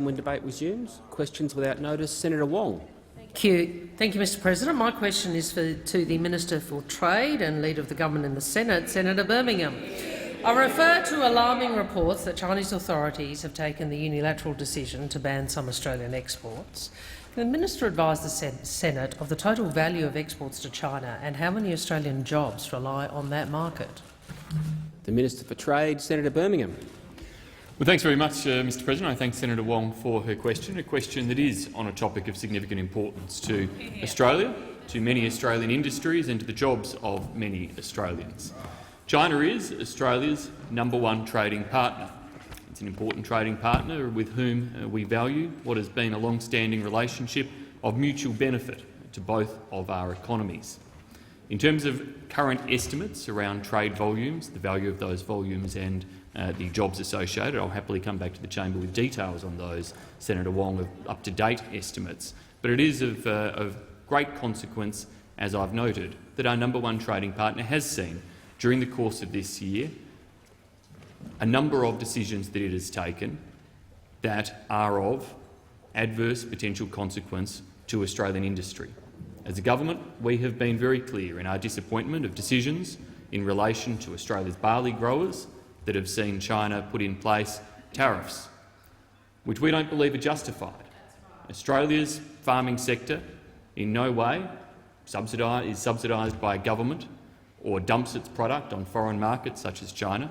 When debate resumes, questions without notice. Senator Wong. Thank you, Mr President. My question is to the Minister for Trade and Leader of the Government in the Senate, Senator Birmingham. I refer to alarming reports that Chinese authorities have taken the unilateral decision to ban some Australian exports. Can the Minister advise the Senate of the total value of exports to China and how many Australian jobs rely on that market? The Minister for Trade, Senator Birmingham. Well, thanks very much, Mr President. I thank Senator Wong for her question, a question that is on a topic of significant importance to Australia, to many Australian industries and to the jobs of many Australians. China is Australia's #1 trading partner. It's an important trading partner with whom we value what has been a long-standing relationship of mutual benefit to both of our economies. In terms of current estimates around trade volumes, the value of those volumes and the jobs associated, I'll happily come back to the chamber with details on those, Senator Wong, of up-to-date estimates. But it is of great consequence, as I've noted, that our #1 trading partner has seen, during the course of this year, a number of decisions that it has taken that are of adverse potential consequence to Australian industry. As a government, we have been very clear in our disappointment of decisions in relation to Australia's barley growers that have seen China put in place tariffs, which we don't believe are justified. Australia's farming sector in no way is subsidised by a government or dumps its product on foreign markets such as China,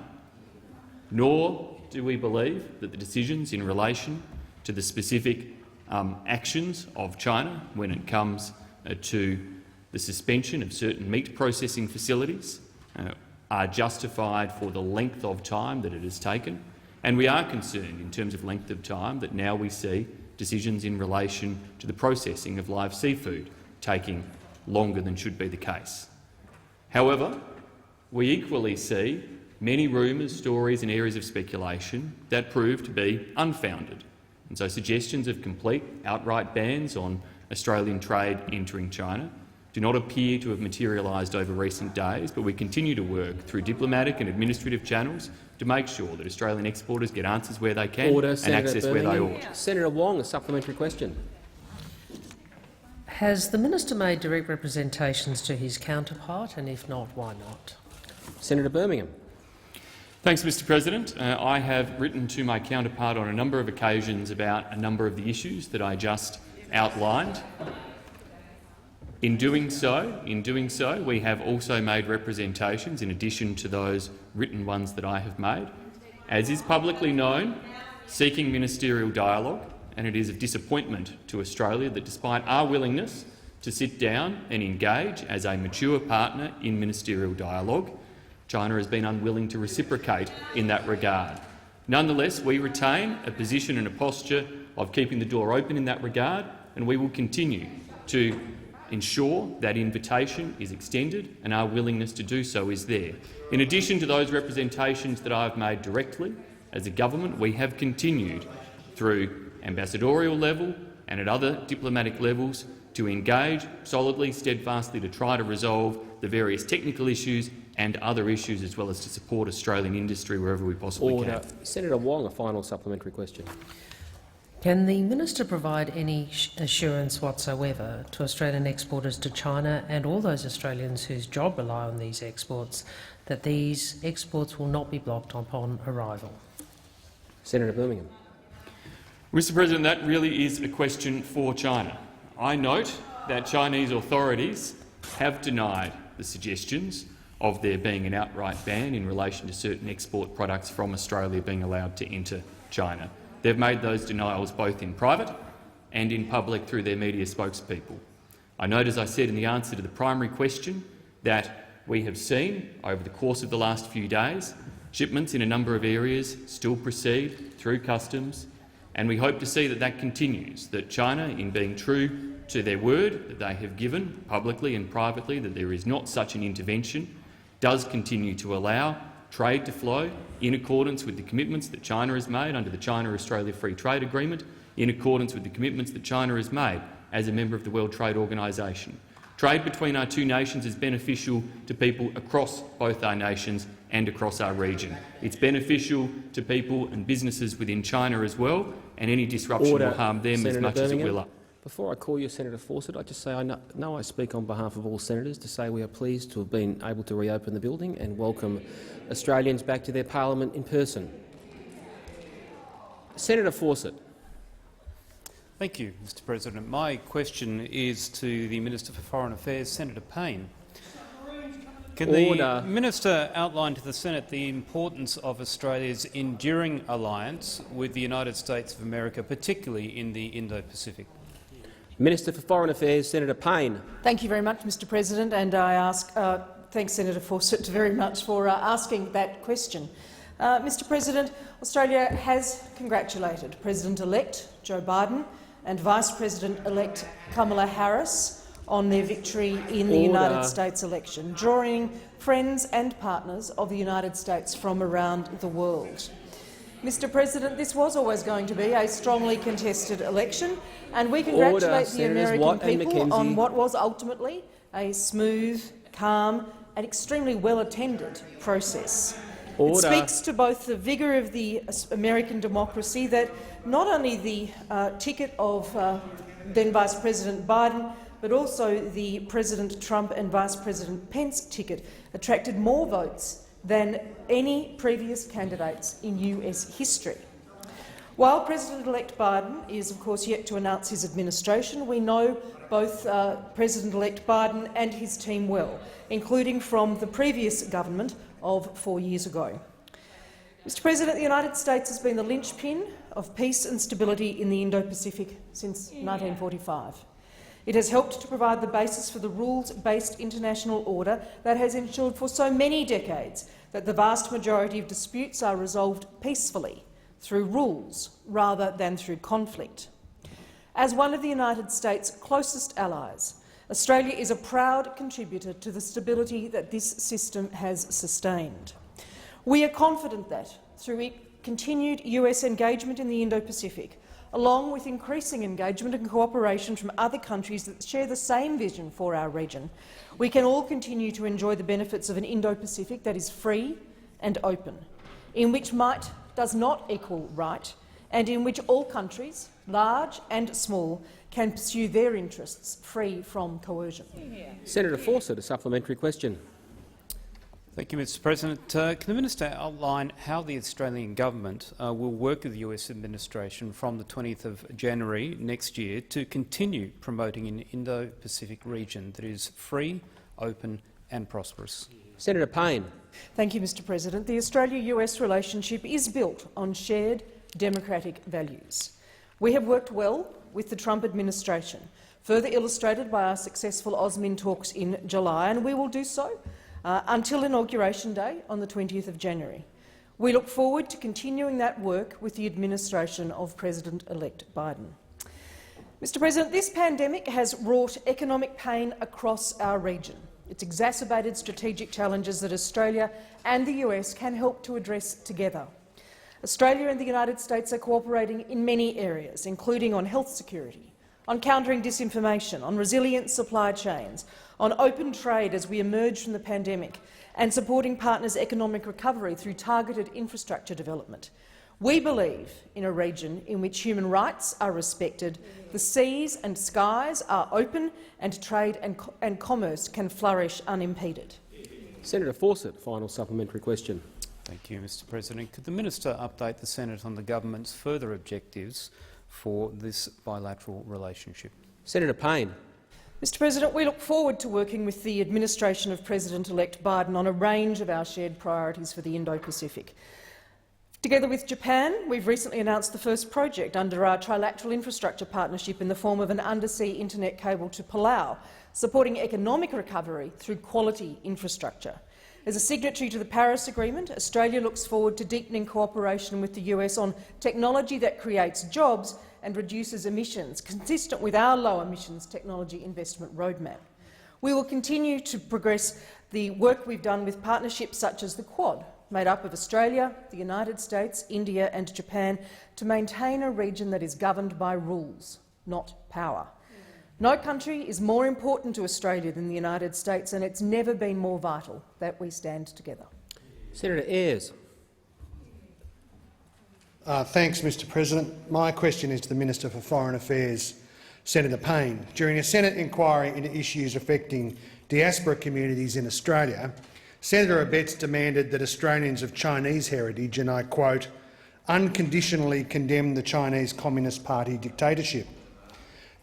nor do we believe that the decisions in relation to the specific actions of China when it comes to the suspension of certain meat processing facilities are justified for the length of time that it has taken, and we are concerned in terms of length of time that now we see decisions in relation to the processing of live seafood taking longer than should be the case. However, we equally see many rumours, stories and areas of speculation that prove to be unfounded, and so suggestions of complete outright bans on Australian trade entering China do not appear to have materialised over recent days, but we continue to work through diplomatic and administrative channels to make sure that Australian exporters get answers where they can and access where they ought. Senator Wong, a supplementary question. Has the Minister made direct representations to his counterpart, and if not, why not? Senator Birmingham. Thanks, Mr President. I have written to my counterpart on a number of occasions about a number of the issues that I just outlined. In doing so, we have also made representations, in addition to those written ones that I have made, as is publicly known, seeking ministerial dialogue, and it is of disappointment to Australia that despite our willingness to sit down and engage as a mature partner in ministerial dialogue, China has been unwilling to reciprocate in that regard. Nonetheless, we retain a position and a posture of keeping the door open in that regard, and we will continue to ensure that invitation is extended and our willingness to do so is there. In addition to those representations that I have made directly, as a government we have continued through ambassadorial level and at other diplomatic levels to engage solidly, steadfastly to try to resolve the various technical issues and other issues, as well as to support Australian industry wherever we possibly can. Senator Wong, a final supplementary question. Can the Minister provide any assurance whatsoever to Australian exporters to China and all those Australians whose job rely on these exports that these exports will not be blocked upon arrival? Senator Birmingham. Mr President, that really is a question for China. I note that Chinese authorities have denied the suggestions of there being an outright ban in relation to certain export products from Australia being allowed to enter China. They've made those denials both in private and in public through their media spokespeople. I note, as I said in the answer to the primary question, that we have seen over the course of the last few days shipments in a number of areas still proceed through customs, and we hope to see that that continues, that China, in being true to their word that they have given publicly and privately that there is not such an intervention, does continue to allow trade to flow in accordance with the commitments that China has made under the China-Australia Free Trade Agreement, in accordance with the commitments that China has made as a member of the World Trade Organisation. Trade between our two nations is beneficial to people across both our nations and across our region. It's beneficial to people and businesses within China as well, and any disruption will harm them as much as it will us. Before I call you Senator Fawcett, I just say I know I speak on behalf of all senators to say we are pleased to have been able to reopen the building and welcome Australians back to their parliament in person. Senator Fawcett. Thank you, Mr President. My question is to the Minister for Foreign Affairs, Senator Payne. Can the Minister outline to the Senate the importance of Australia's enduring alliance with the United States of America, particularly in the Indo-Pacific? Minister for Foreign Affairs, Senator Payne. Thank you very much, Mr President, and I thanks Senator Fawcett very much for asking that question. Mr President, Australia has congratulated President-elect Joe Biden and Vice President-elect Kamala Harris on their victory in the United States election, drawing friends and partners of the United States from around the world. Mr President, this was always going to be a strongly contested election, and we congratulate the American people on what was ultimately a smooth, calm and extremely well-attended process. It speaks to both the vigour of the American democracy that not only the ticket of then Vice President Biden, but also the President Trump and Vice President Pence ticket attracted more votes than any previous candidates in US history. While President-elect Biden is, of course, yet to announce his administration, we know both President-elect Biden and his team well, including from the previous government of 4 years ago. Mr President, the United States has been the linchpin of peace and stability in the Indo-Pacific since 1945. It has helped to provide the basis for the rules-based international order that has ensured for so many decades that the vast majority of disputes are resolved peacefully through rules rather than through conflict. As one of the United States' closest allies, Australia is a proud contributor to the stability that this system has sustained. We are confident that, through continued US engagement in the Indo-Pacific, along with increasing engagement and cooperation from other countries that share the same vision for our region, we can all continue to enjoy the benefits of an Indo-Pacific that is free and open, in which might does not equal right, and in which all countries, large and small, can pursue their interests free from coercion. Senator Fawcett, a supplementary question. Thank you, Mr President. Can the Minister outline how the Australian government will work with the US administration from the 20th of January next year to continue promoting an Indo-Pacific region that is free, open and prosperous? Senator Payne. Thank you, Mr President. The Australia-US relationship is built on shared democratic values. We have worked well with the Trump administration, further illustrated by our successful AUSMIN talks in July, and we will do so until Inauguration Day on the 20th of January. We look forward to continuing that work with the administration of President-elect Biden. Mr President, this pandemic has wrought economic pain across our region. It's exacerbated strategic challenges that Australia and the US can help to address together. Australia and the United States are cooperating in many areas, including on health security, on countering disinformation, on resilient supply chains, on open trade as we emerge from the pandemic, and supporting partners' economic recovery through targeted infrastructure development. We believe in a region in which human rights are respected, the seas and skies are open, and trade and commerce can flourish unimpeded. Senator Fawcett, final supplementary question. Thank you, Mr President. Could the Minister update the Senate on the government's further objectives for this bilateral relationship? Senator Payne. Mr President, we look forward to working with the administration of President-elect Biden on a range of our shared priorities for the Indo-Pacific. Together with Japan, we've recently announced the first project under our trilateral infrastructure partnership in the form of an undersea internet cable to Palau, supporting economic recovery through quality infrastructure. As a signatory to the Paris Agreement, Australia looks forward to deepening cooperation with the US on technology that creates jobs and reduces emissions, consistent with our low-emissions technology investment roadmap. We will continue to progress the work we've done with partnerships such as the Quad, made up of Australia, the United States, India and Japan, to maintain a region that is governed by rules, not power. No country is more important to Australia than the United States, and it's never been more vital that we stand together. Senator Ayres. Thanks, Mr President. My question is to the Minister for Foreign Affairs, Senator Payne. During a Senate inquiry into issues affecting diaspora communities in Australia, Senator Abetz demanded that Australians of Chinese heritage, and I quote, unconditionally condemn the Chinese Communist Party dictatorship.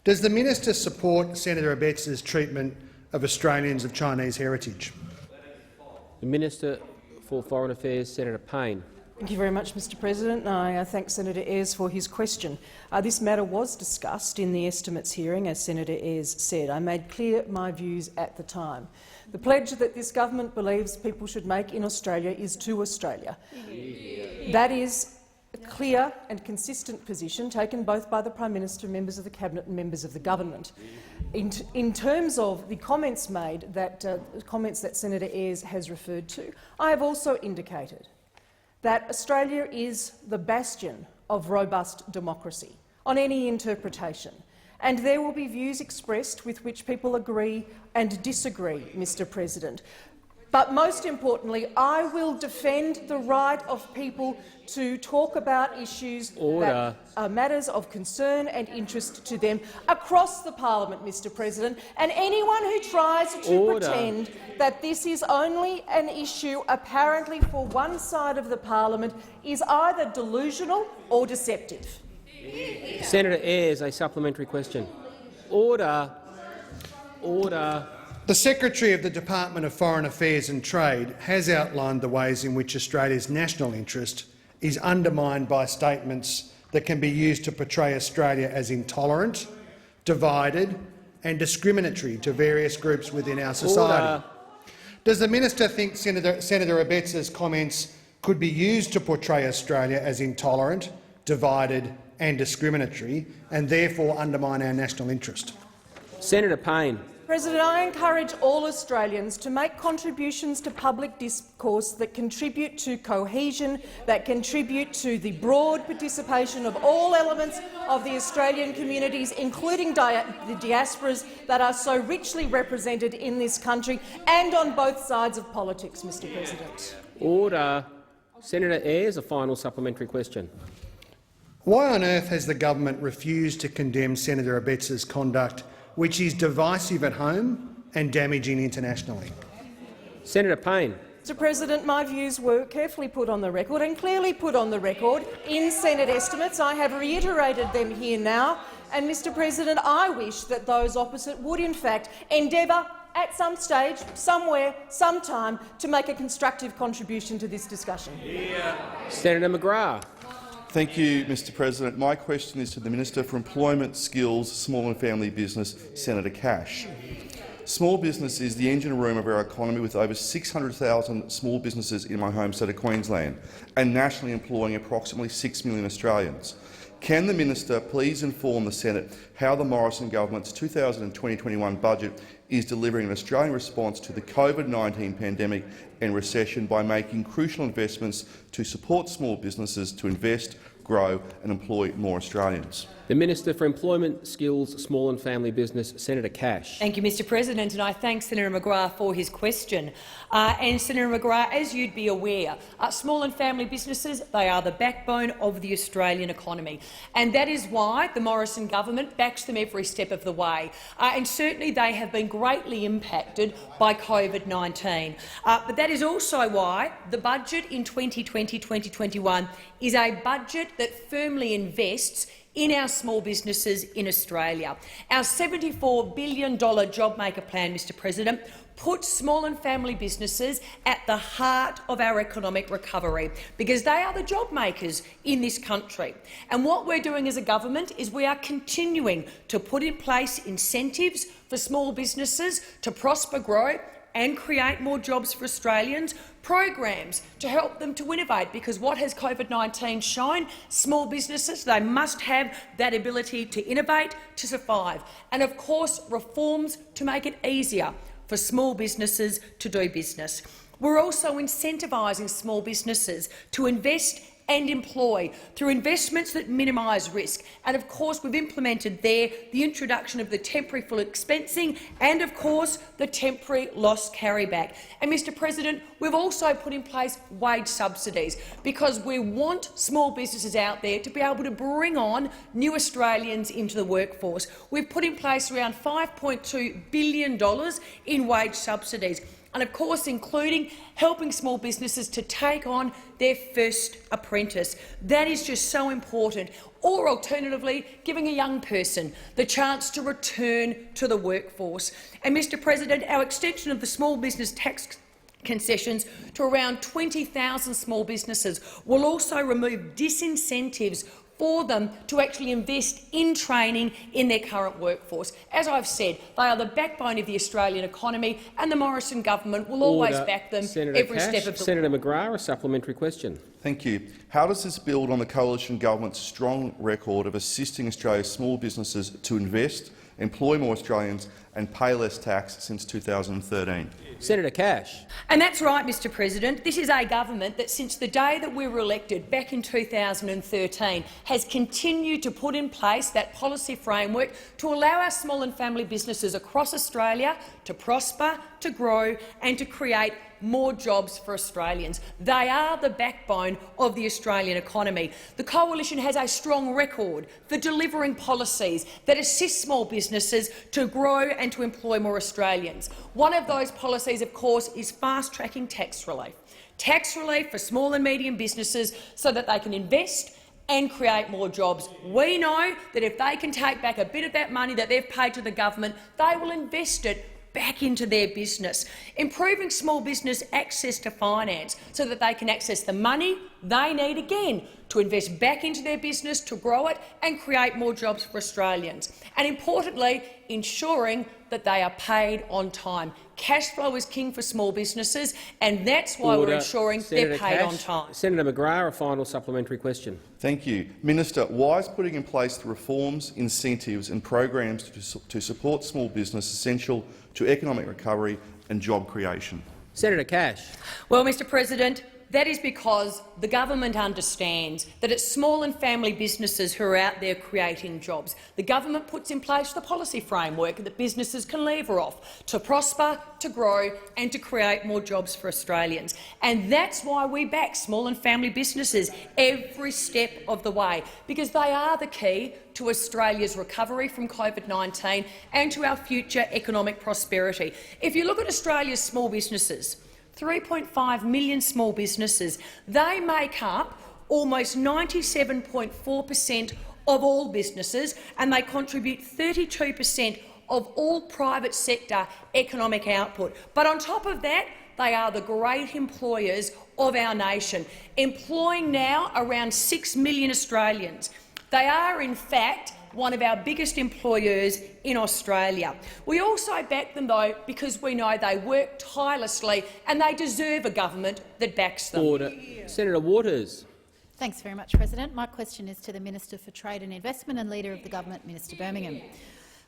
Does the minister support Senator Abetz's treatment of Australians of Chinese heritage? The Minister for Foreign Affairs, Senator Payne. Thank you very much, Mr President. I thank Senator Ayres for his question. This matter was discussed in the estimates hearing, as Senator Ayres said. I made clear my views at the time. The pledge that this government believes people should make in Australia is to Australia. That is a clear and consistent position taken both by the Prime Minister, members of the Cabinet and members of the government. In terms of the comments made, comments that Senator Ayres has referred to, I have also indicated that Australia is the bastion of robust democracy on any interpretation, and there will be views expressed with which people agree and disagree, Mr President. But most importantly, I will defend the right of people to talk about issues that are matters of concern and interest to them across the parliament, Mr President. And anyone who tries to pretend that this is only an issue apparently for one side of the parliament is either delusional or deceptive. Senator Ayres, a supplementary question. Order. The Secretary of the Department of Foreign Affairs and Trade has outlined the ways in which Australia's national interest is undermined by statements that can be used to portray Australia as intolerant, divided and discriminatory to various groups within our society. Does the minister think Senator Abetz's comments could be used to portray Australia as intolerant, divided and discriminatory, and therefore undermine our national interest? Senator Payne. President, I encourage all Australians to make contributions to public discourse that contribute to cohesion, that contribute to the broad participation of all elements of the Australian communities, including the diasporas that are so richly represented in this country and on both sides of politics, Mr President. Order. Senator Ayres, a final supplementary question. Why on earth has the government refused to condemn Senator Abetz's conduct, which is divisive at home and damaging internationally? Senator Payne. Mr President, my views were carefully put on the record and clearly put on the record in Senate estimates. I have reiterated them here now. And, Mr President, I wish that those opposite would in fact endeavour at some stage, somewhere, sometime, to make a constructive contribution to this discussion. Senator McGrath. Thank you, Mr President. My question is to the Minister for Employment, Skills, Small and Family Business, Senator Cash. Small business is the engine room of our economy, with over 600,000 small businesses in my home state of Queensland and nationally employing approximately 6 million Australians. Can the minister please inform the Senate how the Morrison government's 2020-21 budget is delivering an Australian response to the COVID-19 pandemic and recession by making crucial investments to support small businesses to invest, grow and employ more Australians? The Minister for Employment, Skills, Small and Family Business, Senator Cash. Thank you, Mr President, and I thank Senator McGrath for his question. And Senator McGrath, as you'd be aware, small and family businesses, they are the backbone of the Australian economy, and that is why the Morrison government backs them every step of the way. And certainly they have been greatly impacted by COVID-19. But that is also why the budget in 2020-2021 is a budget that firmly invests in our small businesses in Australia. Our $74 billion JobMaker plan, Mr President, puts small and family businesses at the heart of our economic recovery, because they are the job makers in this country. And what we're doing as a government is we are continuing to put in place incentives for small businesses to prosper, grow and create more jobs for Australians, programs to help them to innovate, because what has COVID-19 shown? Small businesses, they must have that ability to innovate, to survive, and of course reforms to make it easier for small businesses to do business. We're also incentivising small businesses to invest and employ through investments that minimise risk. And of course, we've implemented there the introduction of the temporary full expensing and of course the temporary loss carryback. And Mr President, we've also put in place wage subsidies because we want small businesses out there to be able to bring on new Australians into the workforce. We've put in place around $5.2 billion in wage subsidies, and of course including helping small businesses to take on their first apprentice. That is just so important. Or alternatively, giving a young person the chance to return to the workforce. And Mr President, our extension of the small business tax concessions to around 20,000 small businesses will also remove disincentives for them to actually invest in training in their current workforce. As I've said, they are the backbone of the Australian economy, and the Morrison government will always back them every step of the way. Senator McGrath, a supplementary question. Thank you. How does this build on the coalition government's strong record of assisting Australia's small businesses to invest, employ more Australians and pay less tax since 2013? Senator Cash. And that's right, Mr President. This is a government that, since the day that we were elected back in 2013, has continued to put in place that policy framework to allow our small and family businesses across Australia to prosper, to grow and to create more jobs for Australians. They are the backbone of the Australian economy. The Coalition has a strong record for delivering policies that assist small businesses to grow and to employ more Australians. One of those policies, of course, is fast-tracking tax relief. Tax relief for small and medium businesses so that they can invest and create more jobs. We know that if they can take back a bit of that money that they've paid to the government, they will invest it back into their business. Improving small business access to finance so that they can access the money they need, again, to invest back into their business, to grow it and create more jobs for Australians. And importantly, ensuring that they are paid on time. Cash flow is king for small businesses, and that's why we're ensuring they're paid on time. Senator McGrath, a final supplementary question. Thank you. Minister, why is putting in place the reforms, incentives and programs to support small business essential to economic recovery and job creation? Senator Cash. Well, Mr President, that is because the government understands that it's small and family businesses who are out there creating jobs. The government puts in place the policy framework that businesses can lever off to prosper, to grow and to create more jobs for Australians. And that's why we back small and family businesses every step of the way, because they are the key to Australia's recovery from COVID-19 and to our future economic prosperity. If you look at Australia's small businesses, 3.5 million small businesses, they make up almost 97.4% of all businesses, and they contribute 32% of all private sector economic output. But on top of that, they are the great employers of our nation, employing now around 6 million Australians. They are, in fact, one of our biggest employers in Australia. We also back them, though, because we know they work tirelessly and they deserve a government that backs them. Order. Senator Waters. Thanks very much, President. My question is to the Minister for Trade and Investment and Leader of the Government, Minister Birmingham.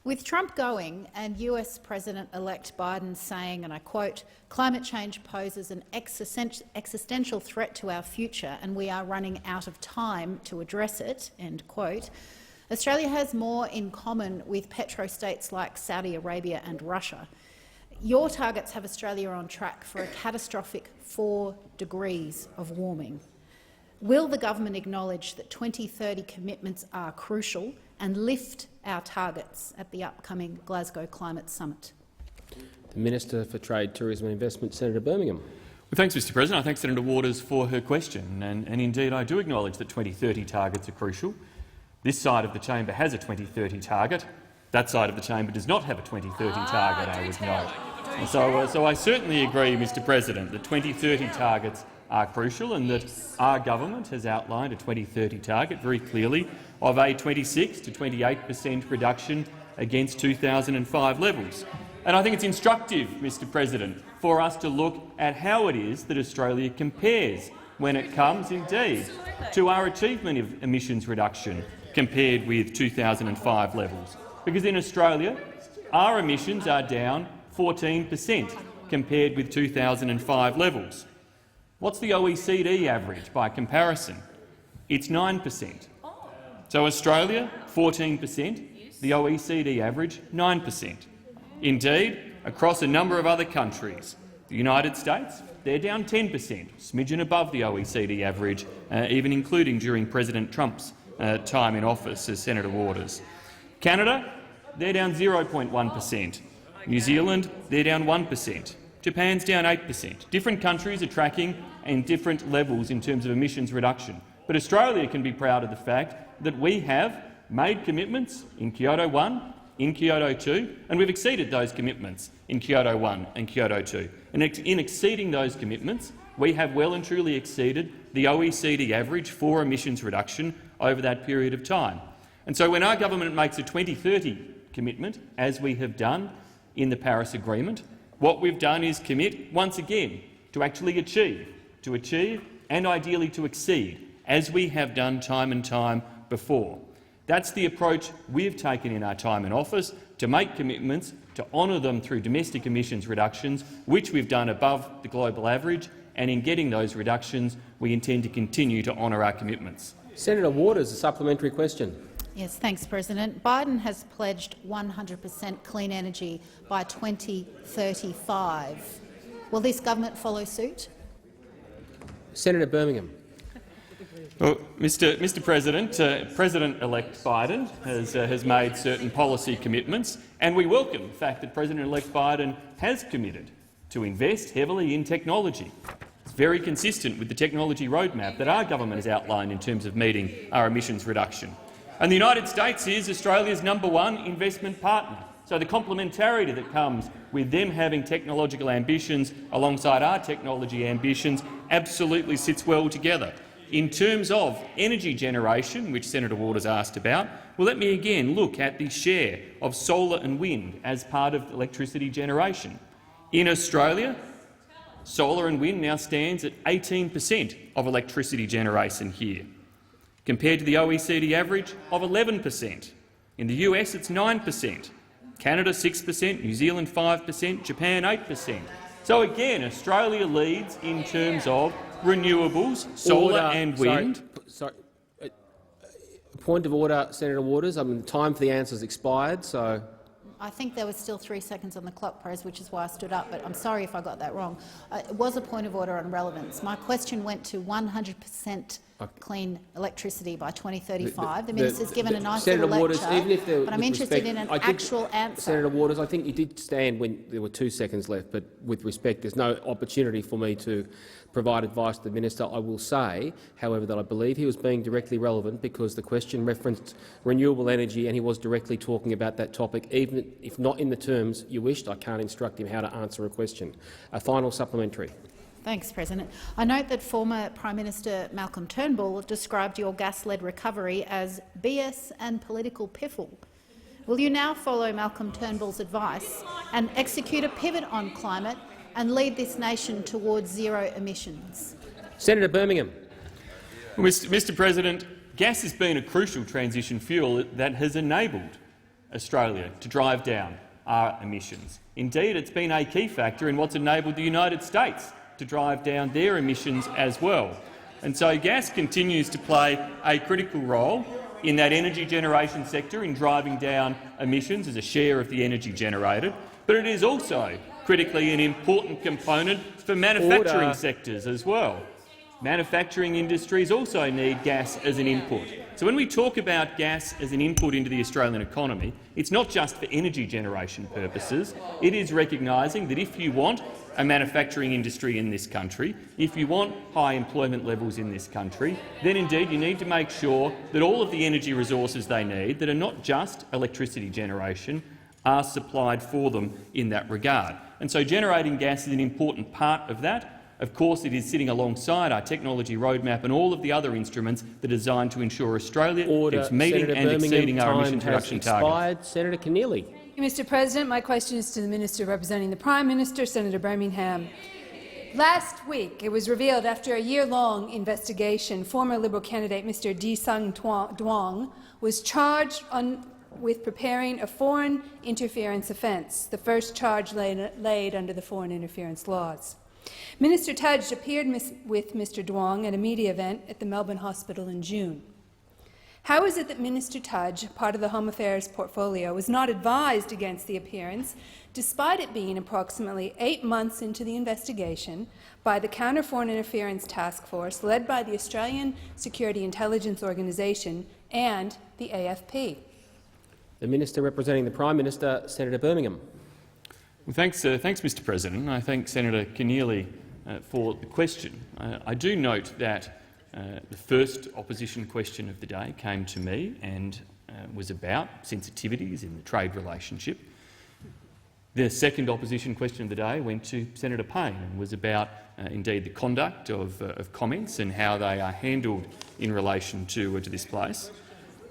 With Trump going and US President-elect Biden saying, and I quote, "Climate change poses an existential threat to our future and we are running out of time to address it," end quote, Australia has more in common with petrostates like Saudi Arabia and Russia. Your targets have Australia on track for a catastrophic 4 degrees of warming. Will the government acknowledge that 2030 commitments are crucial and lift our targets at the upcoming Glasgow Climate Summit? The Minister for Trade, Tourism and Investment, Senator Birmingham. Well, thanks, Mr President. I thank Senator Waters for her question. And indeed, I do acknowledge that 2030 targets are crucial. This side of the chamber has a 2030 target. That side of the chamber does not have a 2030 target, I would note. So I certainly agree, Mr President, that 2030 targets are crucial and that our government has outlined a 2030 target very clearly of a 26 to 28% reduction against 2005 levels. And I think it's instructive, Mr President, for us to look at how it is that Australia compares when it comes, indeed, to our achievement of emissions reduction compared with 2005 levels. Because in Australia, our emissions are down 14% compared with 2005 levels. What's the OECD average by comparison? It's 9%. So Australia, 14%, the OECD average, 9%. Indeed, across a number of other countries, the United States, they're down 10%, smidgen above the OECD average, even including during President Trump's time in office as Senator Waters. Canada, they're down 0.1%. New Zealand, they're down 1%. Japan's down 8%. Different countries are tracking in different levels in terms of emissions reduction. But Australia can be proud of the fact that we have made commitments in Kyoto 1, in Kyoto 2, and we've exceeded those commitments in Kyoto 1 and Kyoto 2. And in exceeding those commitments, we have well and truly exceeded the OECD average for emissions reduction over that period of time. And so when our government makes a 2030 commitment, as we have done in the Paris Agreement, what we've done is commit once again to actually achieve and ideally to exceed, as we have done time and time before. That's the approach we've taken in our time in office, to make commitments, to honour them through domestic emissions reductions, which we've done above the global average, and in getting those reductions, we intend to continue to honour our commitments. Senator Waters, a supplementary question. Yes, thanks, President. Biden has pledged 100% clean energy by 2035. Will this government follow suit? Senator Birmingham. Well, Mr. President, President-elect Biden has made certain policy commitments, and we welcome the fact that President-elect Biden has committed to invest heavily in technology. It's very consistent with the technology roadmap that our government has outlined in terms of meeting our emissions reduction. And the United States is Australia's #1 investment partner. So the complementarity that comes with them having technological ambitions alongside our technology ambitions absolutely sits well together. In terms of energy generation, which Senator Waters asked about, well, let me again look at the share of solar and wind as part of electricity generation. In Australia, solar and wind now stands at 18% of electricity generation here, compared to the OECD average of 11%. In the US, it's 9%. Canada 6%, New Zealand 5%, Japan 8%. So again, Australia leads in terms of renewables, solar and wind. Sorry. Point of order, Senator Waters. Time for the answers expired, so. I think there was still 3 seconds on the clock, Pres, which is why I stood up, but I'm sorry if I got that wrong. It was a point of order on relevance. My question went to 100% clean electricity by 2035. The minister's given a nice little lecture, Waters, even if but I'm interested in an actual answer. Senator Waters, I think you did stand when there were 2 seconds left, but with respect, there's no opportunity for me to provide advice to the minister. I will say, however, that I believe he was being directly relevant because the question referenced renewable energy and he was directly talking about that topic. Even if not in the terms you wished, I can't instruct him how to answer a question. A final supplementary. Thanks, President. I note that former Prime Minister Malcolm Turnbull described your gas-led recovery as BS and political piffle. Will you now follow Malcolm Turnbull's advice and execute a pivot on climate and lead this nation towards zero emissions? Senator Birmingham. Well, Mr. President, gas has been a crucial transition fuel that has enabled Australia to drive down our emissions. Indeed, it's been a key factor in what's enabled the United States to drive down their emissions as well. And so gas continues to play a critical role in that energy generation sector in driving down emissions as a share of the energy generated, but it is also critically an important component for manufacturing sectors as well. Manufacturing industries also need gas as an input. So when we talk about gas as an input into the Australian economy, it's not just for energy generation purposes. It is recognising that if you want a manufacturing industry in this country, if you want high employment levels in this country, then indeed you need to make sure that all of the energy resources they need, that are not just electricity generation, are supplied for them in that regard. And so generating gas is an important part of that. Of course, it is sitting alongside our technology roadmap and all of the other instruments that are designed to ensure Australia is meeting Senator and Birmingham, exceeding our emissions reduction targets. Senator Keneally. Mr. President, my question is to the Minister representing the Prime Minister, Senator Birmingham. Last week, it was revealed after a year-long investigation, former Liberal candidate Mr. Desung Duong was charged with preparing a foreign interference offence, the first charge laid under the foreign interference laws. Minister Tudge appeared with Mr Duong at a media event at the Melbourne Hospital in June. How is it that Minister Tudge, part of the Home Affairs portfolio, was not advised against the appearance, despite it being approximately 8 months into the investigation, by the Counter Foreign Interference Task Force led by the Australian Security Intelligence Organisation and the AFP? The Minister representing the Prime Minister, Senator Birmingham. Well, thanks, Mr President. I thank Senator Keneally for the question. I do note that the first opposition question of the day came to me and was about sensitivities in the trade relationship. The second opposition question of the day went to Senator Payne and was about, indeed, the conduct of comments and how they are handled in relation to this place.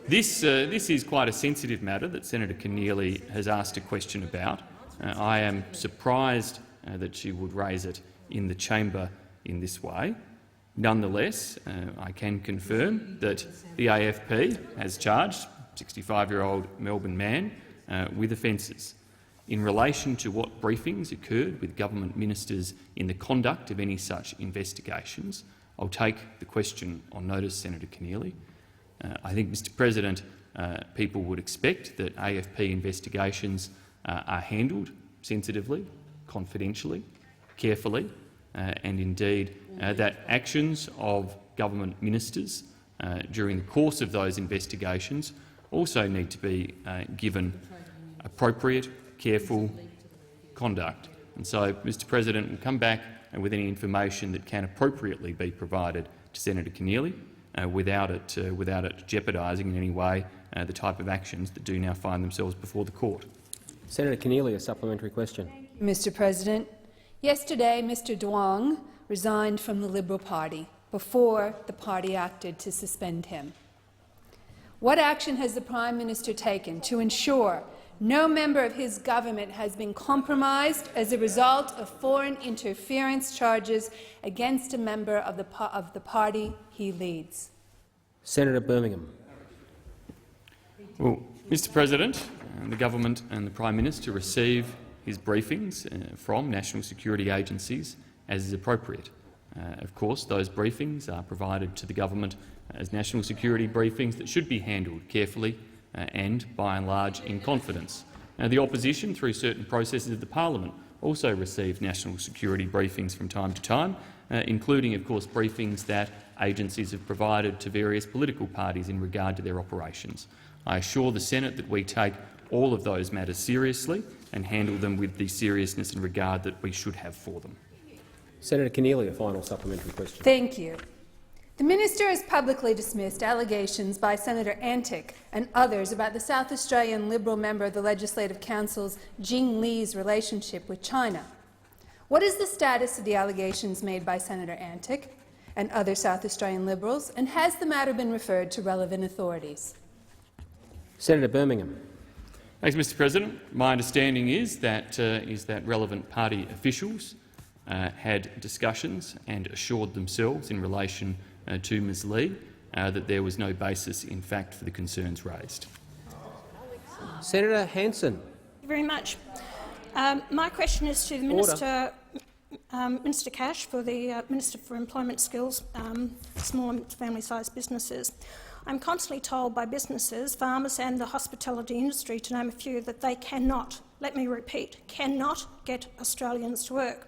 This is quite a sensitive matter that Senator Keneally has asked a question about. I am surprised that she would raise it in the chamber in this way. Nonetheless, I can confirm that the AFP has charged a 65-year-old Melbourne man with offences. In relation to what briefings occurred with government ministers in the conduct of any such investigations, I'll take the question on notice, Senator Keneally. I think, Mr President, people would expect that AFP investigations are handled sensitively, confidentially, carefully, and indeed that actions of government ministers during the course of those investigations also need to be given appropriate, careful conduct. And so, Mr President, we'll come back with any information that can appropriately be provided to Senator Keneally without it jeopardising in any way the type of actions that do now find themselves before the court. Senator Keneally, a supplementary question. Mr President, yesterday Mr Duong resigned from the Liberal Party before the party acted to suspend him. What action has the Prime Minister taken to ensure no member of his government has been compromised as a result of foreign interference charges against a member of the party he leads? Senator Birmingham. Well, Mr President, the government and the Prime Minister receive his briefings from national security agencies as is appropriate. Of course, those briefings are provided to the government as national security briefings that should be handled carefully and, by and large, in confidence. The opposition, through certain processes of the parliament, also receive national security briefings from time to time, including, of course, briefings that agencies have provided to various political parties in regard to their operations. I assure the Senate that we take all of those matters seriously and handle them with the seriousness and regard that we should have for them. Senator Keneally, a final supplementary question. Thank you. The minister has publicly dismissed allegations by Senator Antic and others about the South Australian Liberal member of the Legislative Council's Jing Li's relationship with China. What is the status of the allegations made by Senator Antic and other South Australian Liberals, and has the matter been referred to relevant authorities? Senator Birmingham. Thanks, Mr President. My understanding is that relevant party officials had discussions and assured themselves in relation to Ms Li that there was no basis, in fact, for the concerns raised. Senator Hanson. Thank you very much. My question is to the Minister, Minister Cash, for the Minister for Employment Skills, small and family-sized businesses. I'm constantly told by businesses, farmers and the hospitality industry, to name a few, that they cannot, let me repeat, cannot get Australians to work.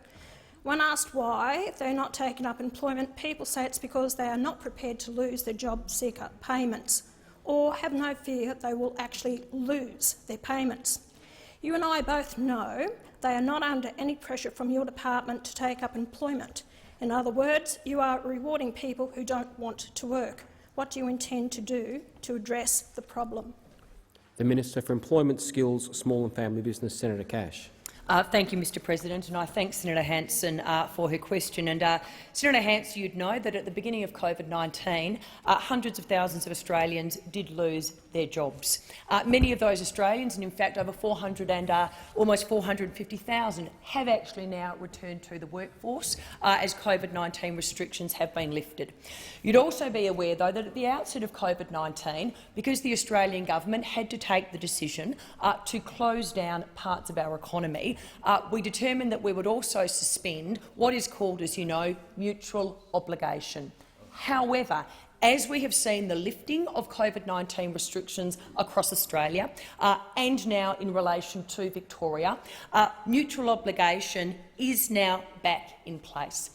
When asked why, if they're not taking up employment, people say it's because they are not prepared to lose their job seeker payments, or have no fear they will actually lose their payments. You and I both know they are not under any pressure from your department to take up employment. In other words, you are rewarding people who don't want to work. What do you intend to do to address the problem? The Minister for Employment, Skills, Small and Family Business, Senator Cash. Thank you, Mr President, and I thank Senator Hanson for her question. And Senator Hanson, you'd know that at the beginning of COVID-19, hundreds of thousands of Australians did lose their jobs. Many of those Australians, and in fact over 400 and almost 450,000, have actually now returned to the workforce as COVID-19 restrictions have been lifted. You'd also be aware, though, that at the outset of COVID-19, because the Australian government had to take the decision to close down parts of our economy, we determined that we would also suspend what is called, as you know, mutual obligation. However, as we have seen the lifting of COVID-19 restrictions across Australia and now in relation to Victoria, mutual obligation is now back in place.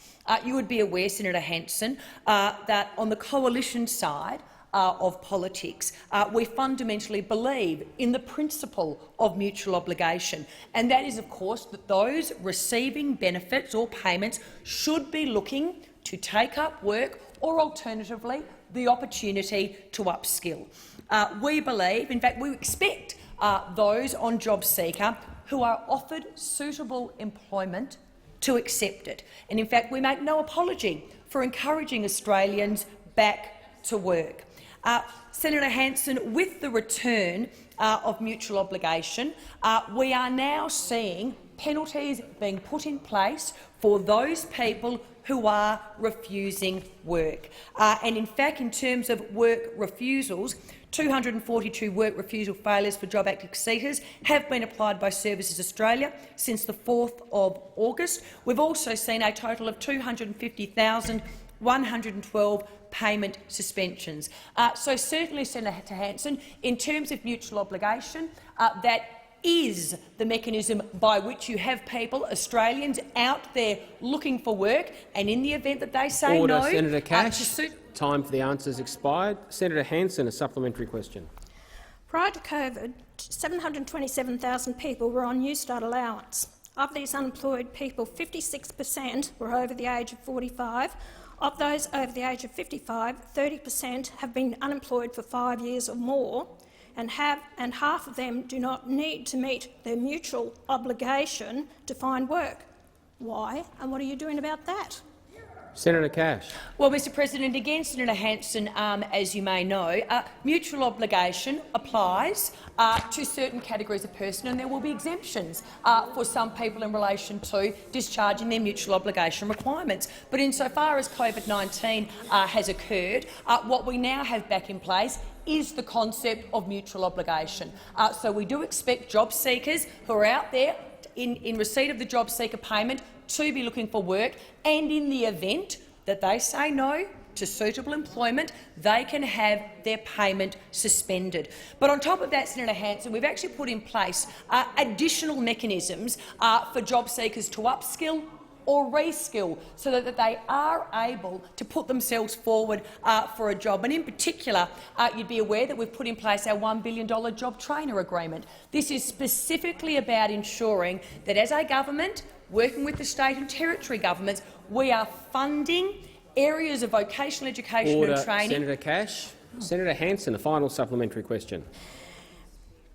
You would be aware, Senator Hanson, that on the coalition side of politics, we fundamentally believe in the principle of mutual obligation, and that is, of course, that those receiving benefits or payments should be looking to take up work or, alternatively, the opportunity to upskill. We believe, in fact we expect those on JobSeeker who are offered suitable employment to accept it. And in fact we make no apology for encouraging Australians back to work. Senator Hanson, with the return of mutual obligation, we are now seeing penalties being put in place for those people who are refusing work. And in fact, in terms of work refusals, 242 work refusal failures for job active seekers have been applied by Services Australia since the 4th of August. We've also seen a total of 250,112 payment suspensions. So certainly, Senator Hanson, in terms of mutual obligation, that is the mechanism by which you have people, Australians, out there looking for work, and in the event that they say Order, no— Senator Cash. Time for the answers expired. Senator Hanson, a supplementary question. Prior to COVID, 727,000 people were on New Start allowance. Of these unemployed people, 56% were over the age of 45. Of those over the age of 55, 30% have been unemployed for 5 years or more, and half of them do not need to meet their mutual obligation to find work. Why, and what are you doing about that? Senator Cash. Well, Mr President, again, Senator Hanson, as you may know, mutual obligation applies to certain categories of person, and there will be exemptions for some people in relation to discharging their mutual obligation requirements. But insofar as COVID-19 has occurred, what we now have back in place is the concept of mutual obligation. So we do expect job seekers who are out there in receipt of the job seeker payment to be looking for work, and in the event that they say no to suitable employment, they can have their payment suspended. But on top of that, Senator Hanson, we've actually put in place additional mechanisms for job seekers to upskill or reskill, so that they are able to put themselves forward for a job. And in particular, you'd be aware that we've put in place our $1 billion job trainer agreement. This is specifically about ensuring that as a government, working with the state and territory governments, we are funding areas of vocational education and training. Senator Cash. Senator Hanson, a final supplementary question.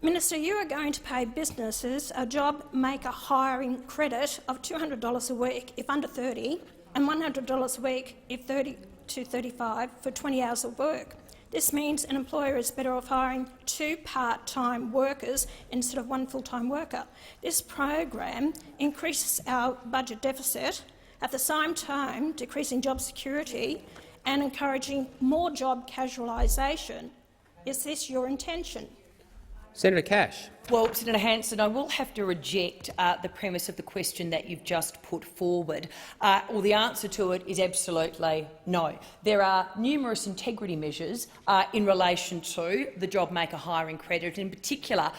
Minister, you are going to pay businesses a job maker hiring credit of $200 a week if under 30 and $100 a week if 30 to 35 for 20 hours of work. This means an employer is better off hiring 2 part-time workers instead of 1 full-time worker. This program increases our budget deficit, at the same time decreasing job security and encouraging more job casualisation. Is this your intention? Senator Cash. Well, Senator Hanson, I will have to reject the premise of the question that you've just put forward. Well, the answer to it is absolutely no. There are numerous integrity measures in relation to the job maker hiring credit, in particular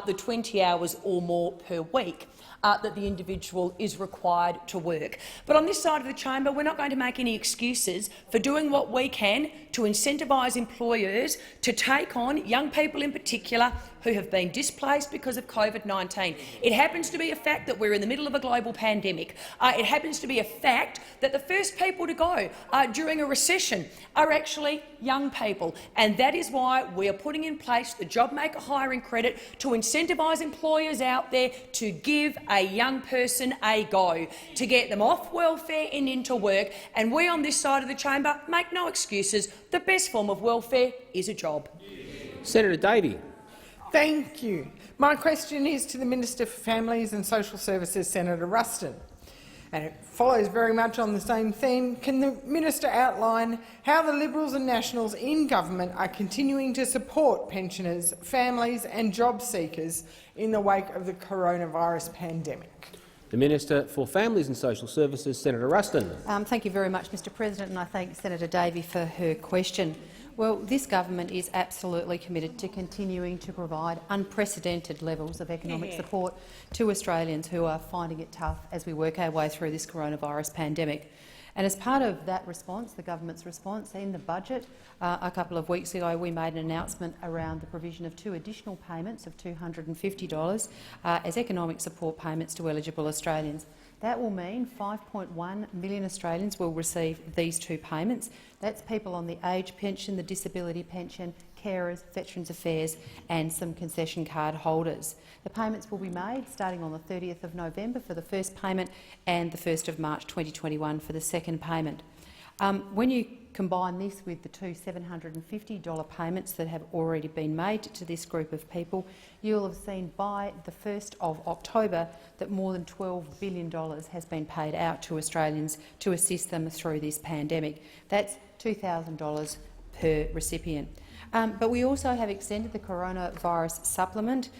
the 20 hours or more per week that the individual is required to work. But on this side of the chamber, we're not going to make any excuses for doing what we can to incentivise employers to take on young people in particular who have been displaced because of COVID-19. It happens to be a fact that we're in the middle of a global pandemic. It happens to be a fact that the first people to go during a recession are actually young people, and that is why we are putting in place the job maker hiring credit to incentivise employers out there to give a young person a go, to get them off welfare and into work. And we on this side of the chamber make no excuses. The best form of welfare is a job. Senator Davey. Thank you. My question is to the Minister for Families and Social Services, Senator Ruston. And it follows very much on the same theme. Can the minister outline how the Liberals and Nationals in government are continuing to support pensioners, families and job seekers in the wake of the coronavirus pandemic? The Minister for Families and Social Services, Senator Ruston. Thank you very much, Mr President, and I thank Senator Davey for her question. Well, this government is absolutely committed to continuing to provide unprecedented levels of economic support to Australians who are finding it tough as we work our way through this coronavirus pandemic. And as part of that response, the government's response in the budget, a couple of weeks ago we made an announcement around the provision of 2 additional payments of $250 as economic support payments to eligible Australians. That will mean 5.1 million Australians will receive these 2 payments. That's people on the age pension, the disability pension, carers, Veterans Affairs and some concession card holders. The payments will be made starting on the 30th of November for the first payment and the 1st of March 2021 for the second payment. When you combine this with the 2 $750 payments that have already been made to this group of people, you'll have seen by the 1st of October that more than $12 billion has been paid out to Australians to assist them through this pandemic. That's $2,000 per recipient. But we also have extended the coronavirus supplement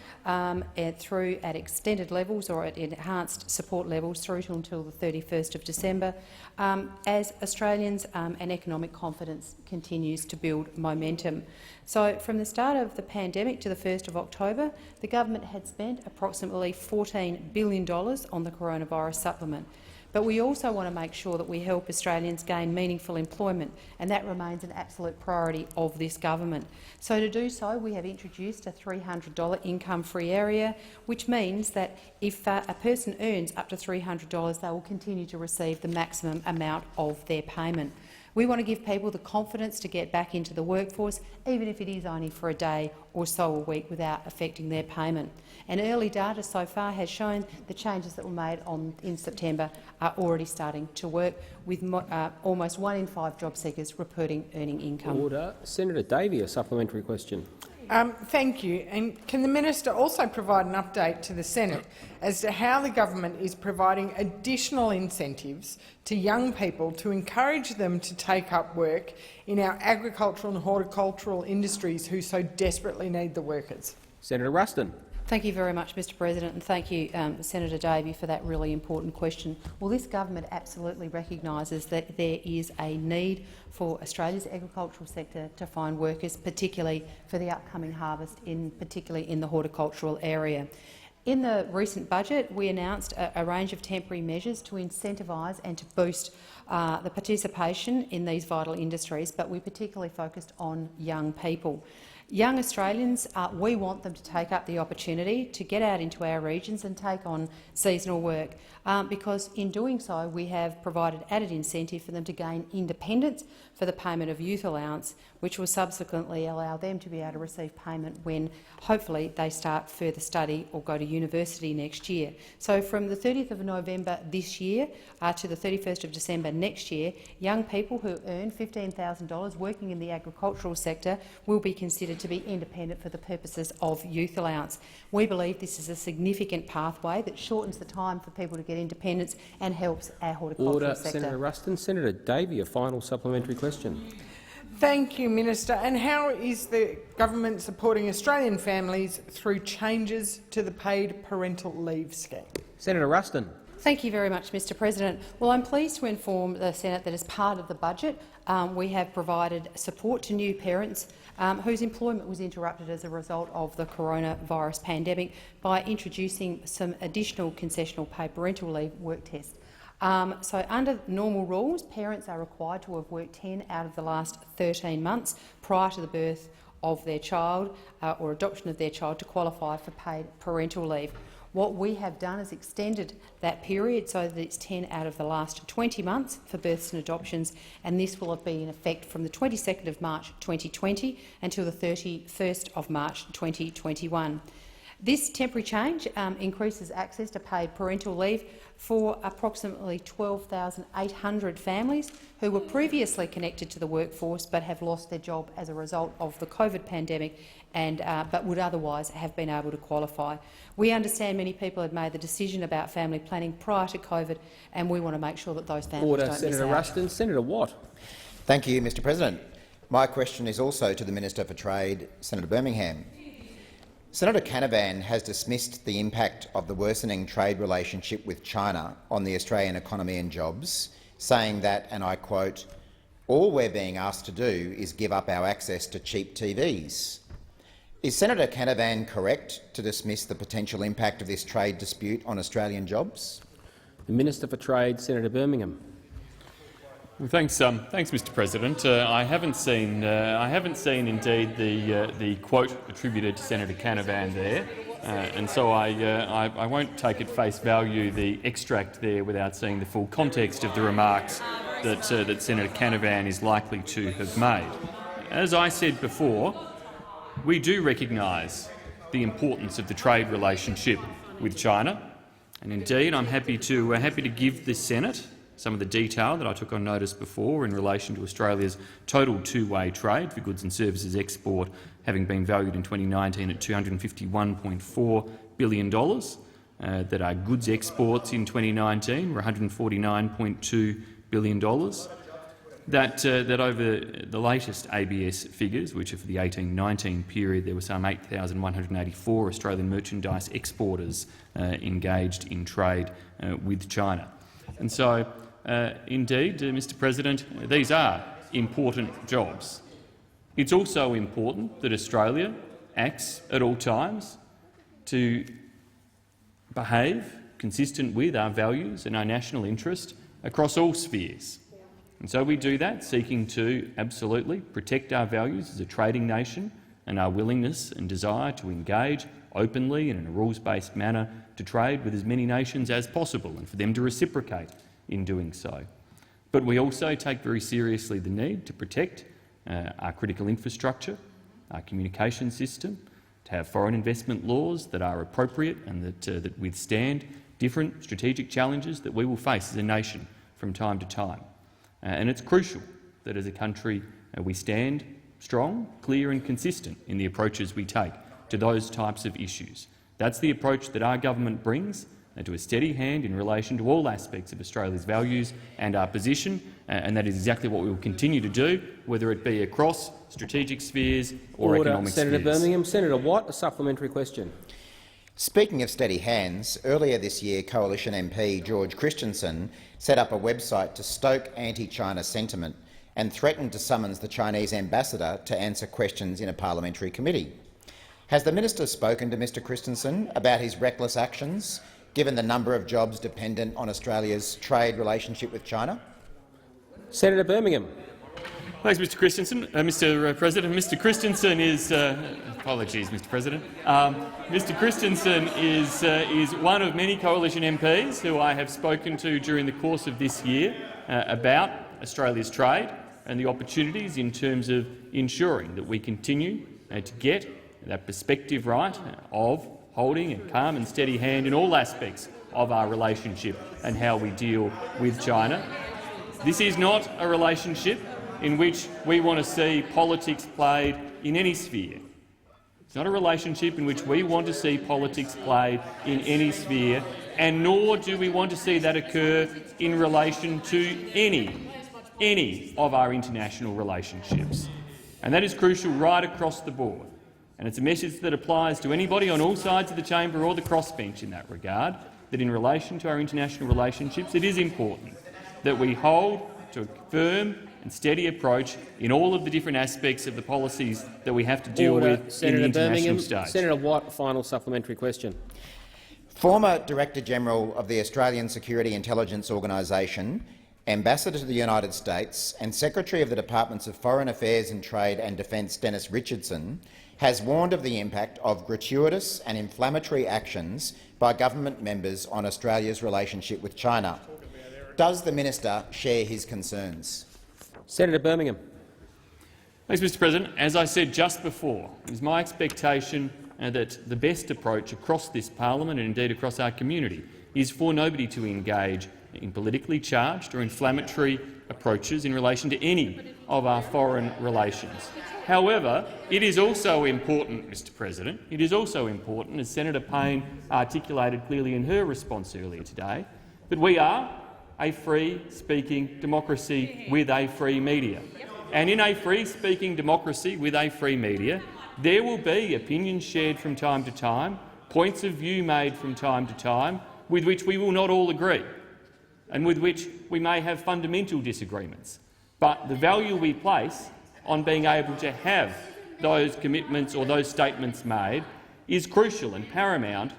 through at extended levels or at enhanced support levels through to until the 31st of December as Australians and economic confidence continues to build momentum. So from the start of the pandemic to the 1st of October, the government had spent approximately $14 billion on the coronavirus supplement. But we also want to make sure that we help Australians gain meaningful employment, and that remains an absolute priority of this government. So to do so, we have introduced a $300 income-free area, which means that if a person earns up to $300, they will continue to receive the maximum amount of their payment. We want to give people the confidence to get back into the workforce, even if it is only for a day or so a week, without affecting their payment. And early data so far has shown the changes that were made in September are already starting to work, with almost 1 in 5 job seekers reporting earning income. Order. Senator Davey, a supplementary question. Thank you. And can the minister also provide an update to the Senate as to how the government is providing additional incentives to young people to encourage them to take up work in our agricultural and horticultural industries who so desperately need the workers? Senator Ruston. Thank you very much, Mr President, and thank you, Senator Davey, for that really important question. Well, this government absolutely recognises that there is a need for Australia's agricultural sector to find workers, particularly for the upcoming harvest, particularly in the horticultural area. In the recent budget, we announced a range of temporary measures to incentivise and to boost the participation in these vital industries, but we particularly focused on young people. Young Australians, we want them to take up the opportunity to get out into our regions and take on seasonal work, because in doing so we have provided added incentive for them to gain independence for the payment of youth allowance, which will subsequently allow them to be able to receive payment when hopefully they start further study or go to university next year. So from the 30th of November this year to the 31st of December next year, young people who earn $15,000 working in the agricultural sector will be considered to be independent for the purposes of youth allowance. We believe this is a significant pathway that shortens the time for people to get independence and helps our horticultural sector. Senator Ruston. Senator Davey, a final supplementary question. Thank you, Minister. And how is the government supporting Australian families through changes to the paid parental leave scheme? Senator Ruston. Thank you very much, Mr President. Well, I'm pleased to inform the Senate that as part of the budget we have provided support to new parents whose employment was interrupted as a result of the coronavirus pandemic by introducing some additional concessional paid parental leave work tests. So under normal rules, parents are required to have worked 10 out of the last 13 months prior to the birth of their child or adoption of their child to qualify for paid parental leave. What we have done is extended that period so that it's 10 out of the last 20 months for births and adoptions, and this will be in effect from the 22nd of March 2020 until the 31st of March 2021. This temporary change increases access to paid parental leave for approximately 12,800 families who were previously connected to the workforce but have lost their job as a result of the COVID pandemic but would otherwise have been able to qualify. We understand many people had made the decision about family planning prior to COVID, and we want to make sure that those families don't miss out. Senator Ruston. Senator Watt. Thank you, Mr President. My question is also to the Minister for Trade, Senator Birmingham. Senator Canavan has dismissed the impact of the worsening trade relationship with China on the Australian economy and jobs, saying that, and I quote, "All we're being asked to do is give up our access to cheap TVs." Is Senator Canavan correct to dismiss the potential impact of this trade dispute on Australian jobs? The Minister for Trade, Senator Birmingham. Well, thanks, Mr. President. I haven't seen indeed the quote attributed to Senator Canavan there, and so I won't take at face value the extract there without seeing the full context of the remarks that Senator Canavan is likely to have made. As I said before, we do recognise the importance of the trade relationship with China, and indeed I'm happy to give the Senate some of the detail that I took on notice before in relation to Australia's total two-way trade for goods and services export, having been valued in 2019 at $251.4 billion. That our goods exports in 2019 were $149.2 billion. That over the latest ABS figures, which are for the 18-19 period, there were some 8,184 Australian merchandise exporters engaged in trade with China. And so, indeed, Mr. President, these are important jobs. It's also important that Australia acts at all times to behave consistent with our values and our national interest across all spheres. And so we do that, seeking to absolutely protect our values as a trading nation and our willingness and desire to engage openly and in a rules-based manner to trade with as many nations as possible and for them to reciprocate in doing so. But we also take very seriously the need to protect our critical infrastructure, our communication system, to have foreign investment laws that are appropriate and that withstand different strategic challenges that we will face as a nation from time to time. And it's crucial that as a country we stand strong, clear and consistent in the approaches we take to those types of issues. That's the approach that our government brings to a steady hand in relation to all aspects of Australia's values and our position, and that is exactly what we will continue to do, whether it be across strategic spheres or economic Senator spheres. Birmingham. Senator Watt, a supplementary question. Speaking of steady hands, earlier this year Coalition MP George Christensen set up a website to stoke anti-China sentiment and threatened to summons the Chinese ambassador to answer questions in a parliamentary committee. Has the minister spoken to Mr Christensen about his reckless actions, given the number of jobs dependent on Australia's trade relationship with China? Senator Birmingham. Thanks, Mr. Christensen. Mr. President, Mr. Christensen is apologies, Mr. President. Mr. Christensen is one of many Coalition MPs who I have spoken to during the course of this year about Australia's trade and the opportunities in terms of ensuring that we continue to get that perspective right of holding a calm and steady hand in all aspects of our relationship and how we deal with China. This is not a relationship in which we want to see politics played in any sphere. It's not a relationship in which we want to see politics played in any sphere, and nor do we want to see that occur in relation to any of our international relationships. And that is crucial right across the board. And it's a message that applies to anybody on all sides of the chamber or the crossbench in that regard, that in relation to our international relationships it is important that we hold to a firm and steady approach in all of the different aspects of the policies that we have to deal with in the international stage. Senator Watt, final supplementary question. Former Director-General of the Australian Security Intelligence Organisation, Ambassador to the United States and Secretary of the Departments of Foreign Affairs and Trade and Defence Dennis Richardson has warned of the impact of gratuitous and inflammatory actions by government members on Australia's relationship with China. Does the minister share his concerns? Senator Birmingham. Thanks, Mr. President. As I said just before, it is my expectation that the best approach across this parliament and indeed across our community is for nobody to engage in politically charged or inflammatory approaches in relation to any of our foreign relations. However, it is also important, Mr President, it is also important, as Senator Payne articulated clearly in her response earlier today, that we are a free-speaking democracy with a free media. And in a free-speaking democracy with a free media, there will be opinions shared from time to time, points of view made from time to time, with which we will not all agree and with which we may have fundamental disagreements. But the value we place on being able to have those commitments or those statements made is crucial and paramount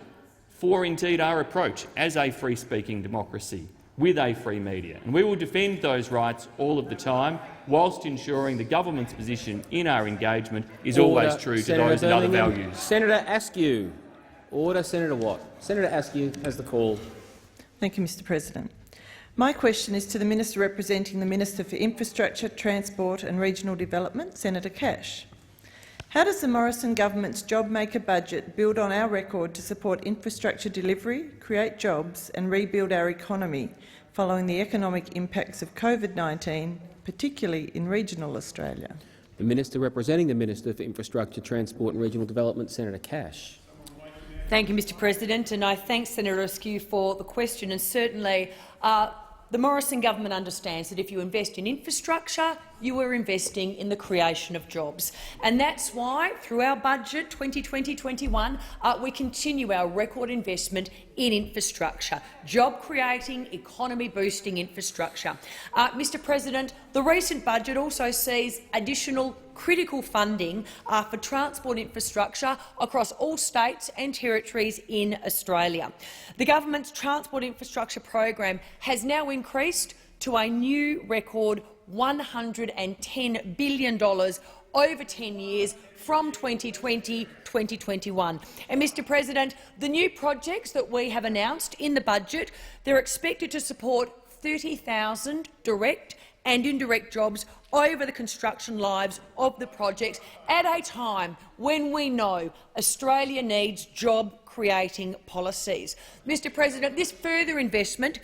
for indeed our approach as a free-speaking democracy with a free media. And we will defend those rights all of the time, whilst ensuring the government's position in our engagement is always true to those and other values. Senator Askew. Order. Senator Watt. Senator Askew has the call. Thank you, Mr President. My question is to the Minister representing the Minister for Infrastructure, Transport and Regional Development, Senator Cash. How does the Morrison government's JobMaker budget build on our record to support infrastructure delivery, create jobs and rebuild our economy following the economic impacts of COVID-19, particularly in regional Australia? The Minister representing the Minister for Infrastructure, Transport and Regional Development, Senator Cash. Thank you, Mr President, and I thank Senator Askew for the question. And certainly the Morrison government understands that if you invest in infrastructure, you are investing in the creation of jobs. And that's why, through our budget 2020-21, we continue our record investment in infrastructure, job-creating, economy-boosting infrastructure. Mr President, the recent budget also sees additional critical funding for transport infrastructure across all states and territories in Australia. The government's transport infrastructure program has now increased to a new record $110 billion over 10 years from 2020-2021. And, Mr President, the new projects that we have announced in the budget, they're expected to support 30,000 direct and indirect jobs over the construction lives of the projects at a time when we know Australia needs job-creating policies. Mr President, this further investment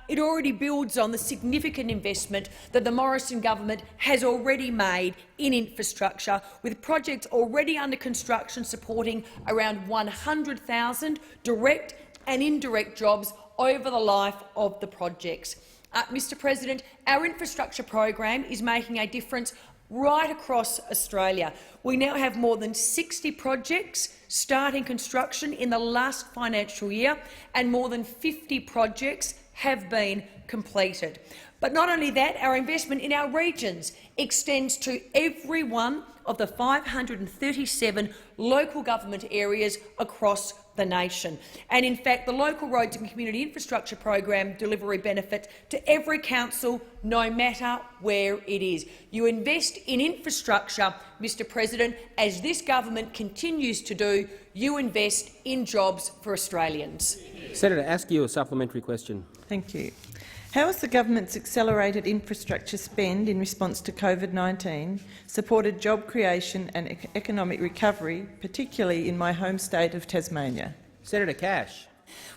it already builds on the significant investment that the Morrison government has already made in infrastructure, with projects already under construction supporting around 100,000 direct and indirect jobs over the life of the projects. Mr President, our infrastructure program is making a difference right across Australia. We now have more than 60 projects starting construction in the last financial year, and more than 50 projects have been completed. But not only that, our investment in our regions extends to every one of the 537 local government areas across the nation. And in fact, the Local Roads and Community Infrastructure Program delivery benefit to every council, no matter where it is. You invest in infrastructure, Mr President, as this government continues to do. You invest in jobs for Australians. Senator Askew, a supplementary question. Thank you. How has the government's accelerated infrastructure spend in response to COVID-19 supported job creation and economic recovery, particularly in my home state of Tasmania? Senator Cash.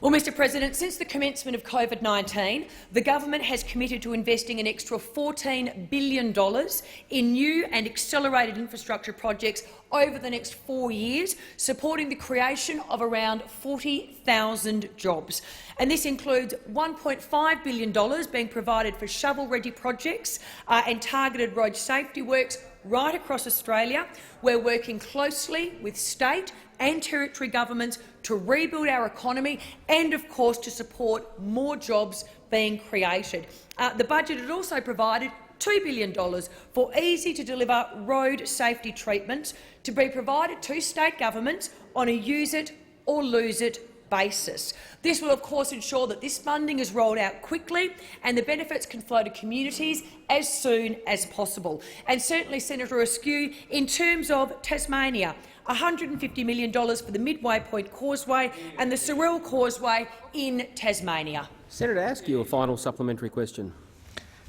Well, Mr President, since the commencement of COVID-19, the government has committed to investing an extra $14 billion in new and accelerated infrastructure projects over the next 4 years, supporting the creation of around 40,000 jobs. And this includes $1.5 billion being provided for shovel-ready projects and targeted road safety works right across Australia. We're working closely with state and territory governments to rebuild our economy and, of course, to support more jobs being created. The budget had also provided $2 billion for easy-to-deliver road safety treatments to be provided to state governments on a use-it-or-lose-it basis. This will, of course, ensure that this funding is rolled out quickly and the benefits can flow to communities as soon as possible. And certainly, Senator Askew, in terms of Tasmania, $150 million for the Midway Point Causeway and the Sorell Causeway in Tasmania. Senator Askew, a final supplementary question.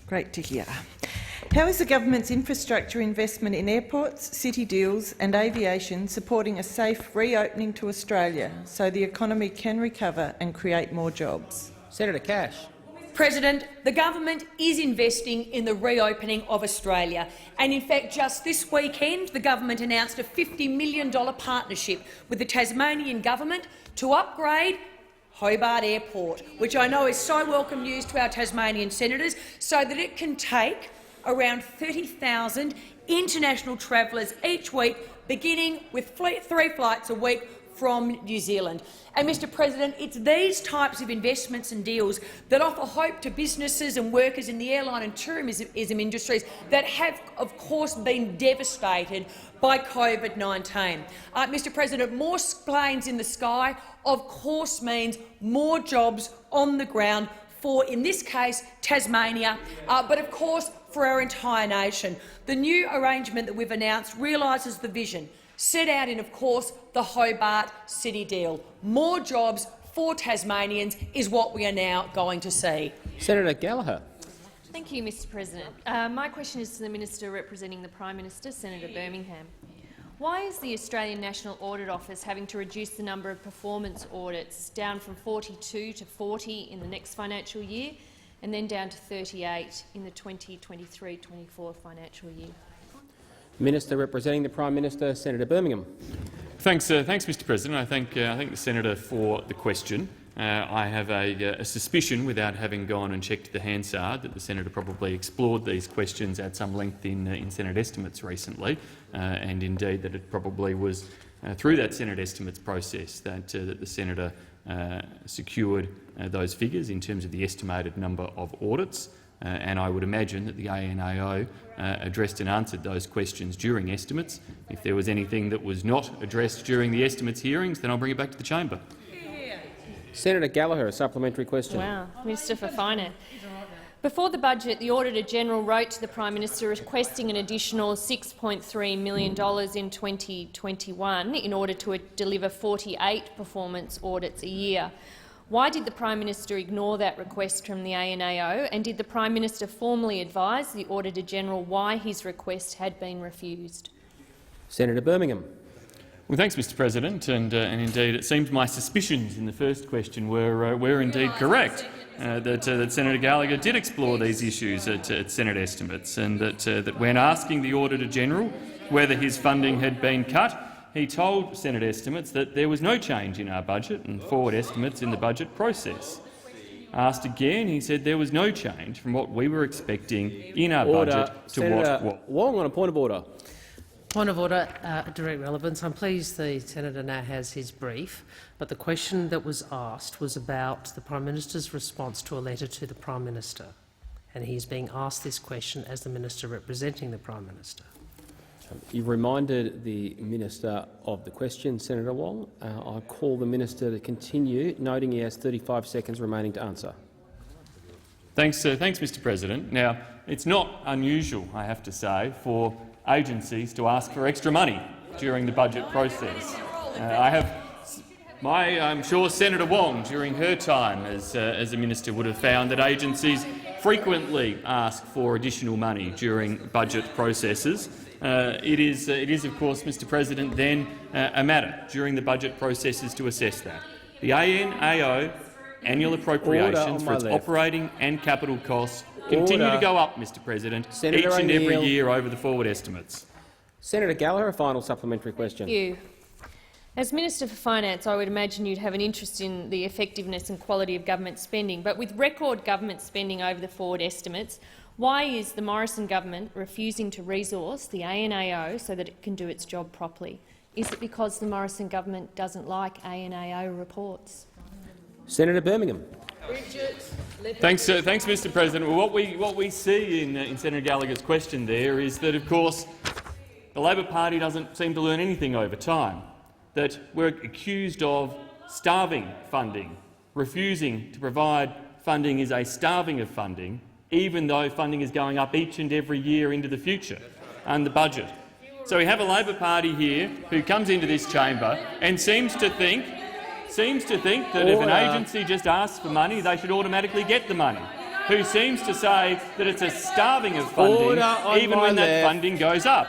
Great to hear. How is the government's infrastructure investment in airports, city deals and aviation supporting a safe reopening to Australia so the economy can recover and create more jobs? Senator Cash. President, the government is investing in the reopening of Australia, and in fact just this weekend the government announced a $50 million partnership with the Tasmanian government to upgrade Hobart Airport, which I know is so welcome news to our Tasmanian senators, so that it can take around 30,000 international travellers each week, beginning with 3 flights a week from New Zealand. And, Mr President, it's these types of investments and deals that offer hope to businesses and workers in the airline and tourism industries that have, of course, been devastated by COVID-19. Mr President, more planes in the sky, of course, means more jobs on the ground for, in this case, Tasmania, but of course for our entire nation. The new arrangement that we've announced realises the vision set out in, of course, the Hobart City deal. More jobs for Tasmanians is what we are now going to see. Senator Gallagher. Thank you, Mr President. My question is to the Minister representing the Prime Minister, Senator Birmingham. Why is the Australian National Audit Office having to reduce the number of performance audits down from 42 to 40 in the next financial year and then down to 38 in the 2023-24 financial year? Minister representing the Prime Minister, Senator Birmingham. Thanks, Mr President. I thank the senator for the question. I have a suspicion, without having gone and checked the Hansard, that the senator probably explored these questions at some length in Senate estimates recently, and indeed that it probably was through that Senate estimates process that the senator secured those figures in terms of the estimated number of audits. And I would imagine that the ANAO addressed and answered those questions during estimates. If there was anything that was not addressed during the estimates hearings, then I'll bring it back to the chamber. Senator Gallagher, a supplementary question. Wow. Minister for Finance. Before the budget, the Auditor-General wrote to the Prime Minister requesting an additional $6.3 million in 2021 in order to deliver 48 performance audits a year. Why did the Prime Minister ignore that request from the ANAO, and did the Prime Minister formally advise the Auditor-General why his request had been refused? Senator Birmingham. Well, thanks, Mr President, and indeed it seems my suspicions in the first question were indeed correct, that Senator Gallagher did explore these issues at Senate estimates, and that when asking the Auditor-General whether his funding had been cut, he told Senate estimates that there was no change in our budget and forward estimates in the budget process. Asked again, he said there was no change from what we were expecting in our budget to Senator what. Wong, on a point of order. Point of order, direct relevance. I'm pleased the senator now has his brief, but the question that was asked was about the Prime Minister's response to a letter to the Prime Minister, and he's being asked this question as the Minister representing the Prime Minister. You've reminded the Minister of the question, Senator Wong. I call the Minister to continue, noting he has 35 seconds remaining to answer. Thanks, Mr President. Now, it's not unusual, I have to say, for agencies to ask for extra money during the budget process. I'm sure Senator Wong, during her time as a minister, would have found that agencies frequently ask for additional money during budget processes. It is, of course, Mr President, then a matter during the budget processes to assess that. The ANAO annual appropriations for its operating and capital costs continue to go up, Mr President, each and every year over the forward estimates. Senator Gallagher, a final supplementary question. Thank you. As Minister for Finance, I would imagine you'd have an interest in the effectiveness and quality of government spending, but with record government spending over the forward estimates, why is the Morrison government refusing to resource the ANAO so that it can do its job properly? Is it because the Morrison government doesn't like ANAO reports? Senator Birmingham. Thanks, Mr President. Well, what we see in Senator Gallagher's question there is that, of course, the Labor Party doesn't seem to learn anything over time, that we're accused of starving funding. Refusing to provide funding is a starving of funding, even though funding is going up each and every year into the future and the budget. So we have a Labor Party here who comes into this chamber and seems to think that if an agency just asks for money, they should automatically get the money. who seems to say that it's a starving of funding even when that funding goes up.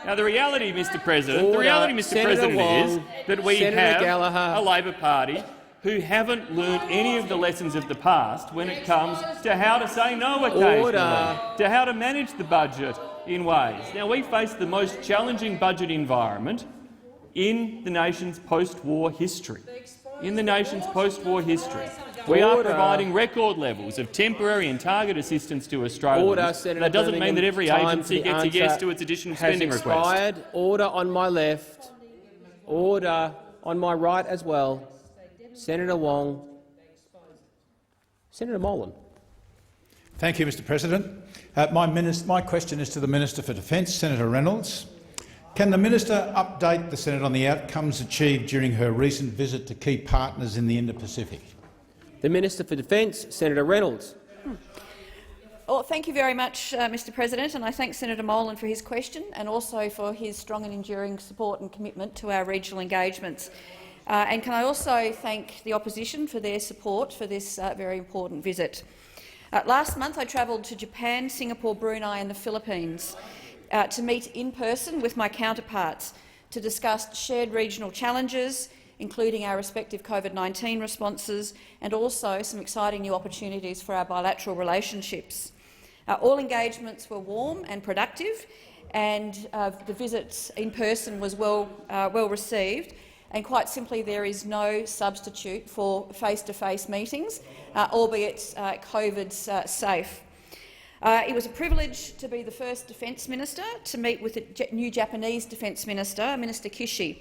Now, the reality, Mr. President, is that we have a Labor Party who haven't learnt any of the lessons of the past when it comes to how to say no occasionally, to how to manage the budget in ways. Now, we face the most challenging budget environment in the nation's post-war history. In the nation's post-war history. We are providing record levels of temporary and target assistance to Australians. That doesn't mean that every agency gets a yes to its additional spending request. Order on my left. Order on my right as well. Senator Wong. Senator Molan. Thank you, Mr. President. My question is to the Minister for Defence, Senator Reynolds. Can the minister update the Senate on the outcomes achieved during her recent visit to key partners in the Indo-Pacific? The Minister for Defence, Senator Reynolds. Well, thank you very much, Mr. President, and I thank Senator Molan for his question and also for his strong and enduring support and commitment to our regional engagements. And can I also thank the opposition for their support for this very important visit. Last month I travelled to Japan, Singapore, Brunei and the Philippines to meet in person with my counterparts to discuss shared regional challenges, including our respective COVID-19 responses, and also some exciting new opportunities for our bilateral relationships. All engagements were warm and productive, and the visit in person was well received. And quite simply, there is no substitute for face-to-face meetings, albeit COVID safe. It was a privilege to be the first Defence Minister to meet with the new Japanese Defence Minister, Minister Kishi.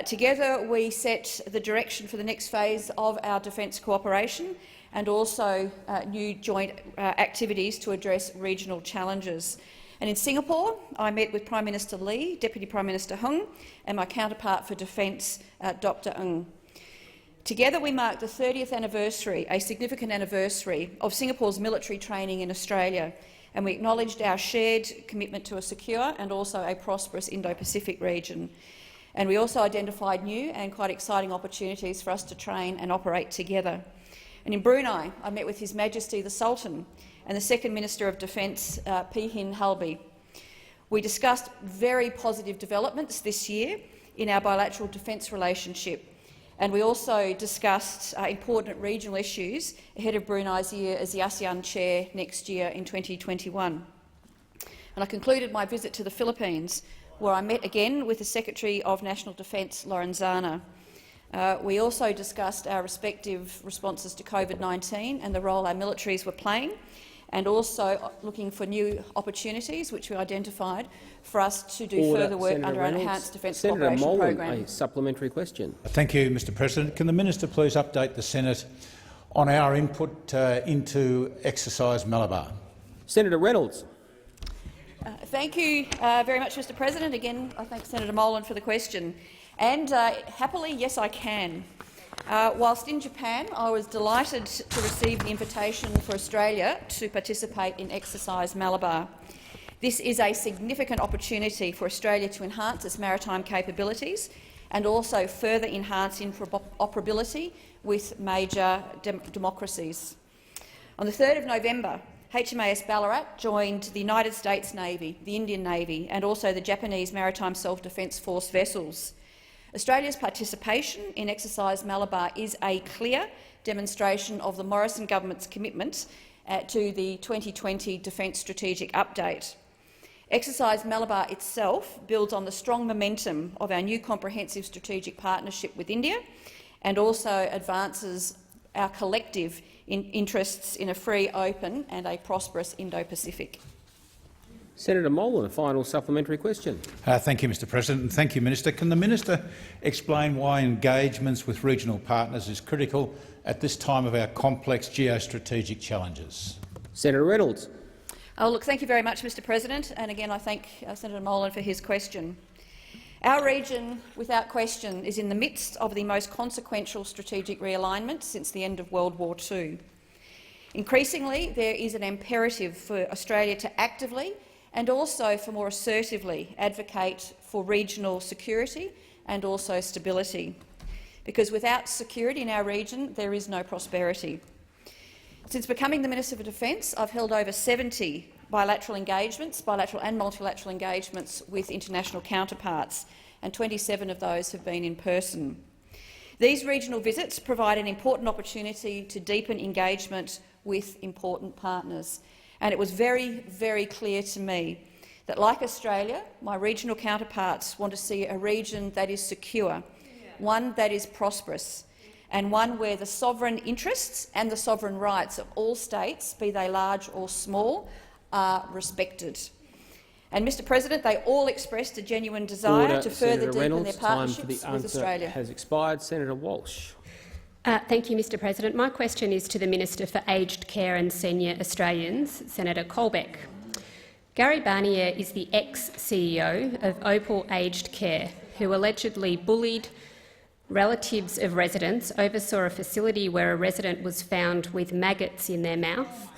Together we set the direction for the next phase of our defence cooperation and also new joint activities to address regional challenges. And in Singapore, I met with Prime Minister Lee, Deputy Prime Minister Hung and my counterpart for Defence, Dr Ng. Together we marked the 30th anniversary, a significant anniversary, of Singapore's military training in Australia, and we acknowledged our shared commitment to a secure and also a prosperous Indo-Pacific region. And we also identified new and quite exciting opportunities for us to train and operate together. And in Brunei, I met with His Majesty the Sultan and the Second Minister of Defence, Payne Halby. We discussed very positive developments this year in our bilateral defence relationship, and we also discussed important regional issues ahead of Brunei's year as the ASEAN chair next year in 2021. And I concluded my visit to the Philippines, where I met again with the Secretary of National Defence, Lorenzana. We also discussed our respective responses to COVID-19 and the role our militaries were playing, and also looking for new opportunities, which we identified, for us to do further work under our enhanced defence cooperation program. Senator Molan, a supplementary question. Thank you, Mr. President. Can the minister please update the Senate on our input into Exercise Malabar? Senator Reynolds. Thank you very much, Mr. President. Again, I thank Senator Molan for the question. And happily, yes, I can. Whilst in Japan, I was delighted to receive the invitation for Australia to participate in Exercise Malabar. This is a significant opportunity for Australia to enhance its maritime capabilities and also further enhance interoperability with major democracies. On the 3rd of November, HMAS Ballarat joined the United States Navy, the Indian Navy and also the Japanese Maritime Self-Defence Force vessels. Australia's participation in Exercise Malabar is a clear demonstration of the Morrison government's commitment to the 2020 Defence Strategic Update. Exercise Malabar itself builds on the strong momentum of our new comprehensive strategic partnership with India and also advances our collective interests in a free, open and a prosperous Indo-Pacific. Senator Molan, a final supplementary question. Thank you, Mr. President, and thank you, Minister. Can the minister explain why engagements with regional partners is critical at this time of our complex geostrategic challenges? Senator Reynolds. Look, thank you very much, Mr. President, and again I thank Senator Molan for his question. Our region, without question, is in the midst of the most consequential strategic realignment since the end of World War II. Increasingly, there is an imperative for Australia to actively and also for more assertively advocate for regional security and also stability, because without security in our region there is no prosperity. Since becoming the Minister for Defence, I've held over 70 bilateral engagements, bilateral and multilateral engagements with international counterparts, and 27 of those have been in person. These regional visits provide an important opportunity to deepen engagement with important partners, and it was very, very clear to me that, like Australia, my regional counterparts want to see a region that is secure, one that is prosperous, and one where the sovereign interests and the sovereign rights of all states, be they large or small, are respected. And, Mr President, they all expressed a genuine desire to further deepen Reynolds, their partnerships time for the with Australia. has expired. Senator Walsh. Thank you, Mr President. My question is to the Minister for Aged Care and Senior Australians, Senator Colbeck. Gary Barnier is the ex-CEO of Opal Aged Care, who allegedly bullied relatives of residents, oversaw a facility where a resident was found with maggots in their mouth,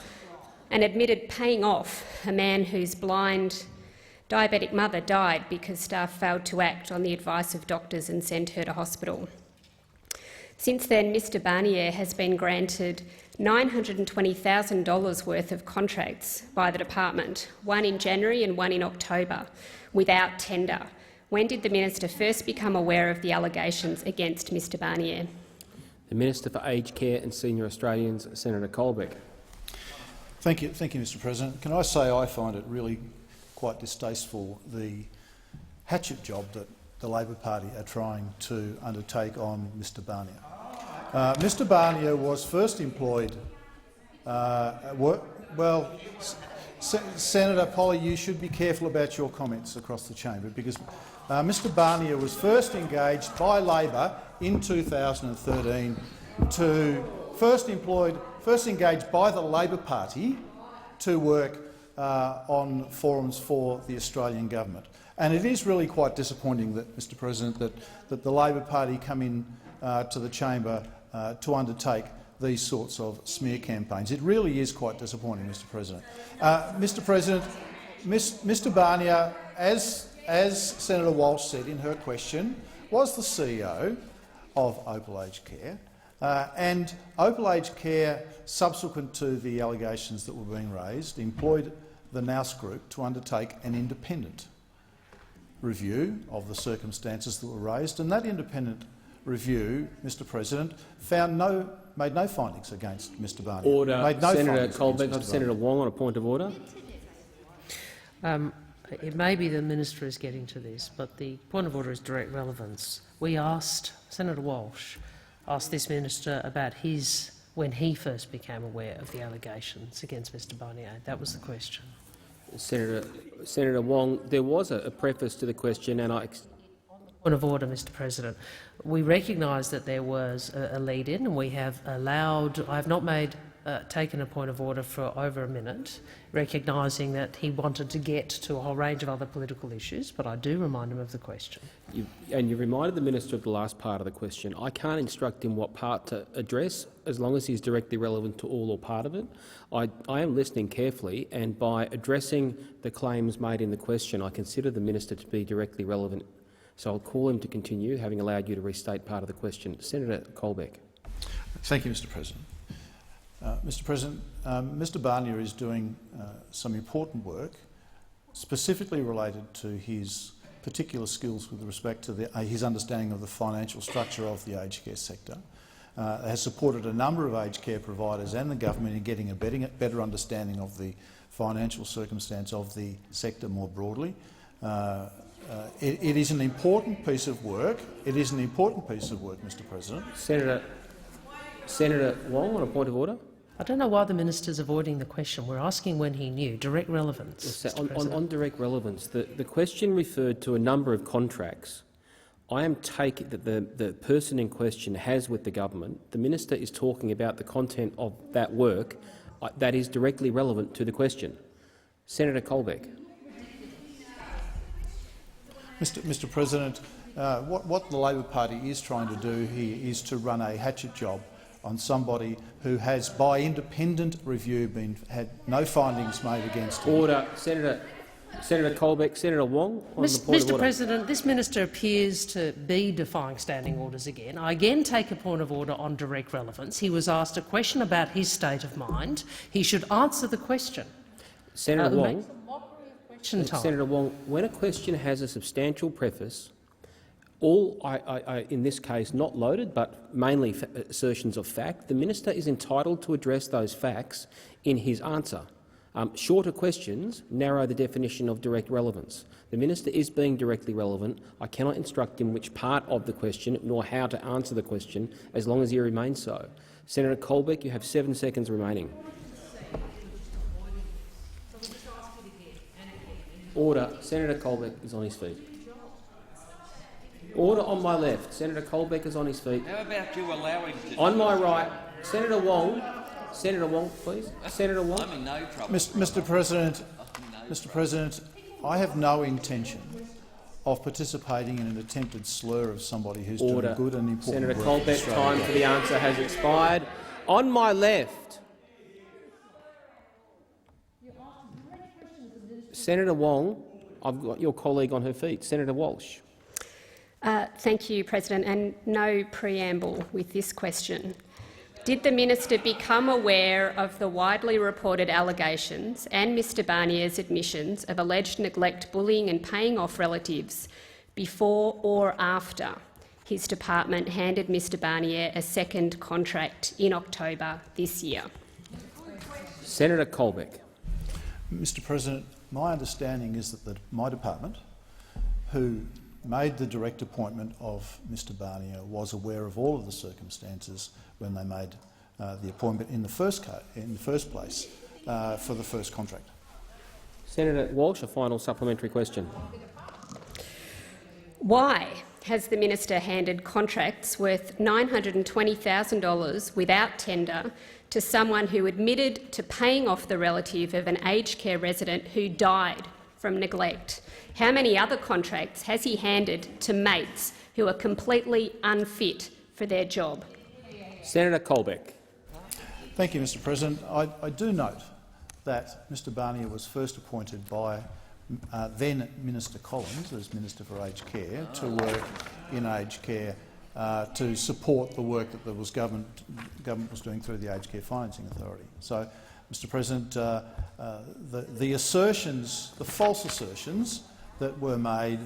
and admitted paying off a man whose blind diabetic mother died because staff failed to act on the advice of doctors and sent her to hospital. Since then, Mr Barnier has been granted $920,000 worth of contracts by the department, one in January and one in October, without tender. When did the minister first become aware of the allegations against Mr Barnier? The Minister for Aged Care and Senior Australians, Senator Colbeck. Thank you, Mr President. Can I say I find it really quite distasteful, the hatchet job that the Labor Party are trying to undertake on Mr Barnier. Mr Barnier was first employed Senator Polly, you should be careful about your comments across the chamber, because Mr Barnier was first engaged by Labor in 2013 first engaged by the Labor Party to work on forums for the Australian government. And it is really quite disappointing that, Mr President, that the Labor Party come in to the chamber to undertake these sorts of smear campaigns. It really is quite disappointing, Mr President. Mr President, Mr Barnier, as Senator Walsh said in her question, was the CEO of Opal Aged Care, and Opal Aged Care, subsequent to the allegations that were being raised, employed the Nous Group to undertake an independent review of the circumstances that were raised, and that independent review, Mr President, made no findings against Mr Barnier. Order. Made no Senator Colbeck, Colbeck, Senator Wong on a point of order. It may be the minister is getting to this, but the point of order is direct relevance. We asked, Senator Walsh asked this minister about when he first became aware of the allegations against Mr Barnier. That was the question. Senator Wong, there was a preface to the question, and Point of order, Mr President. We recognise that there was a lead-in, and we have allowed— I have not taken a point of order for over a minute, recognising that he wanted to get to a whole range of other political issues, but I do remind him of the question. You reminded the minister of the last part of the question. I can't instruct him what part to address, as long as he's directly relevant to all or part of it. I am listening carefully, and by addressing the claims made in the question, I consider the minister to be directly relevant. So I'll call him to continue, having allowed you to restate part of the question. Senator Colbeck. Thank you, Mr President. Mr President, Mr Barnier is doing some important work, specifically related to his particular skills with respect to his understanding of the financial structure of the aged care sector. Has supported a number of aged care providers and the government in getting a better understanding of the financial circumstance of the sector more broadly. It is an important piece of work. It is an important piece of work, Mr President. Senator Wong on a point of order. I don't know why the minister's avoiding the question. We're asking when he knew. Direct relevance. On direct relevance, the question referred to a number of contracts. I am taking that the person in question has with the government. The minister is talking about the content of that work that is directly relevant to the question. Senator Colbeck. Mr President, what the Labor Party is trying to do here is to run a hatchet job on somebody who has, by independent review, had no findings made against him. Order. Senator Colbeck. Senator Wong. On the point of Mr. order. President, this minister appears to be defying standing orders again. I again take a point of order on direct relevance. He was asked a question about his state of mind. He should answer the question. Senator Wong. Senator Wong, when a question has a substantial preface, in this case not loaded but mainly assertions of fact, the minister is entitled to address those facts in his answer. Shorter questions narrow the definition of direct relevance. The minister is being directly relevant. I cannot instruct him which part of the question nor how to answer the question as long as he remains so. Senator Colbeck, you have 7 seconds remaining. Order. Senator Colbeck is on his feet. Order on my left. Senator Colbeck is on his feet. How about you allowing to... On my right, Senator Wong. Senator Wong, please. Senator Wong. I'm in no trouble. Mr. President, I have no intention of participating in an attempted slur of somebody who's doing good and important Senator work. Colbeck, time for the answer has expired. On my left, Senator Wong, I've got your colleague on her feet. Senator Walsh. Thank you, President, and no preamble with this question. Did the minister become aware of the widely reported allegations and Mr Barnier's admissions of alleged neglect, bullying and paying off relatives before or after his department handed Mr Barnier a second contract in October this year? Senator Colbeck. Mr. President, my understanding is that my department, who made the direct appointment of Mr Barnier, was aware of all of the circumstances when they made the appointment in the first place for the first contract. Senator Walsh, a final supplementary question. Why has the minister handed contracts worth $920,000 without tender to someone who admitted to paying off the relative of an aged care resident who died from neglect? How many other contracts has he handed to mates who are completely unfit for their job? Senator Colbeck. Thank you, Mr. President. I do note that Mr Barnier was first appointed by then Minister Collins as Minister for Aged Care to work in aged care to support the work that the government was doing through the Aged Care Financing Authority. So, Mr. President, the assertions, the false assertions that were made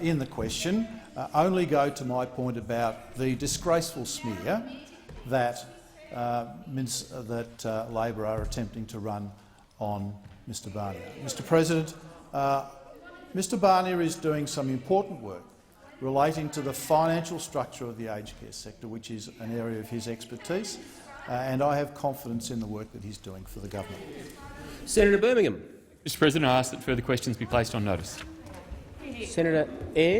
in the question only go to my point about the disgraceful smear that Labor are attempting to run on Mr Barnier. Mr President, Mr Barnier is doing some important work relating to the financial structure of the aged care sector, which is an area of his expertise, and I have confidence in the work that he's doing for the government. Senator Birmingham. Mr President, I ask that further questions be placed on notice. Senator Ayres.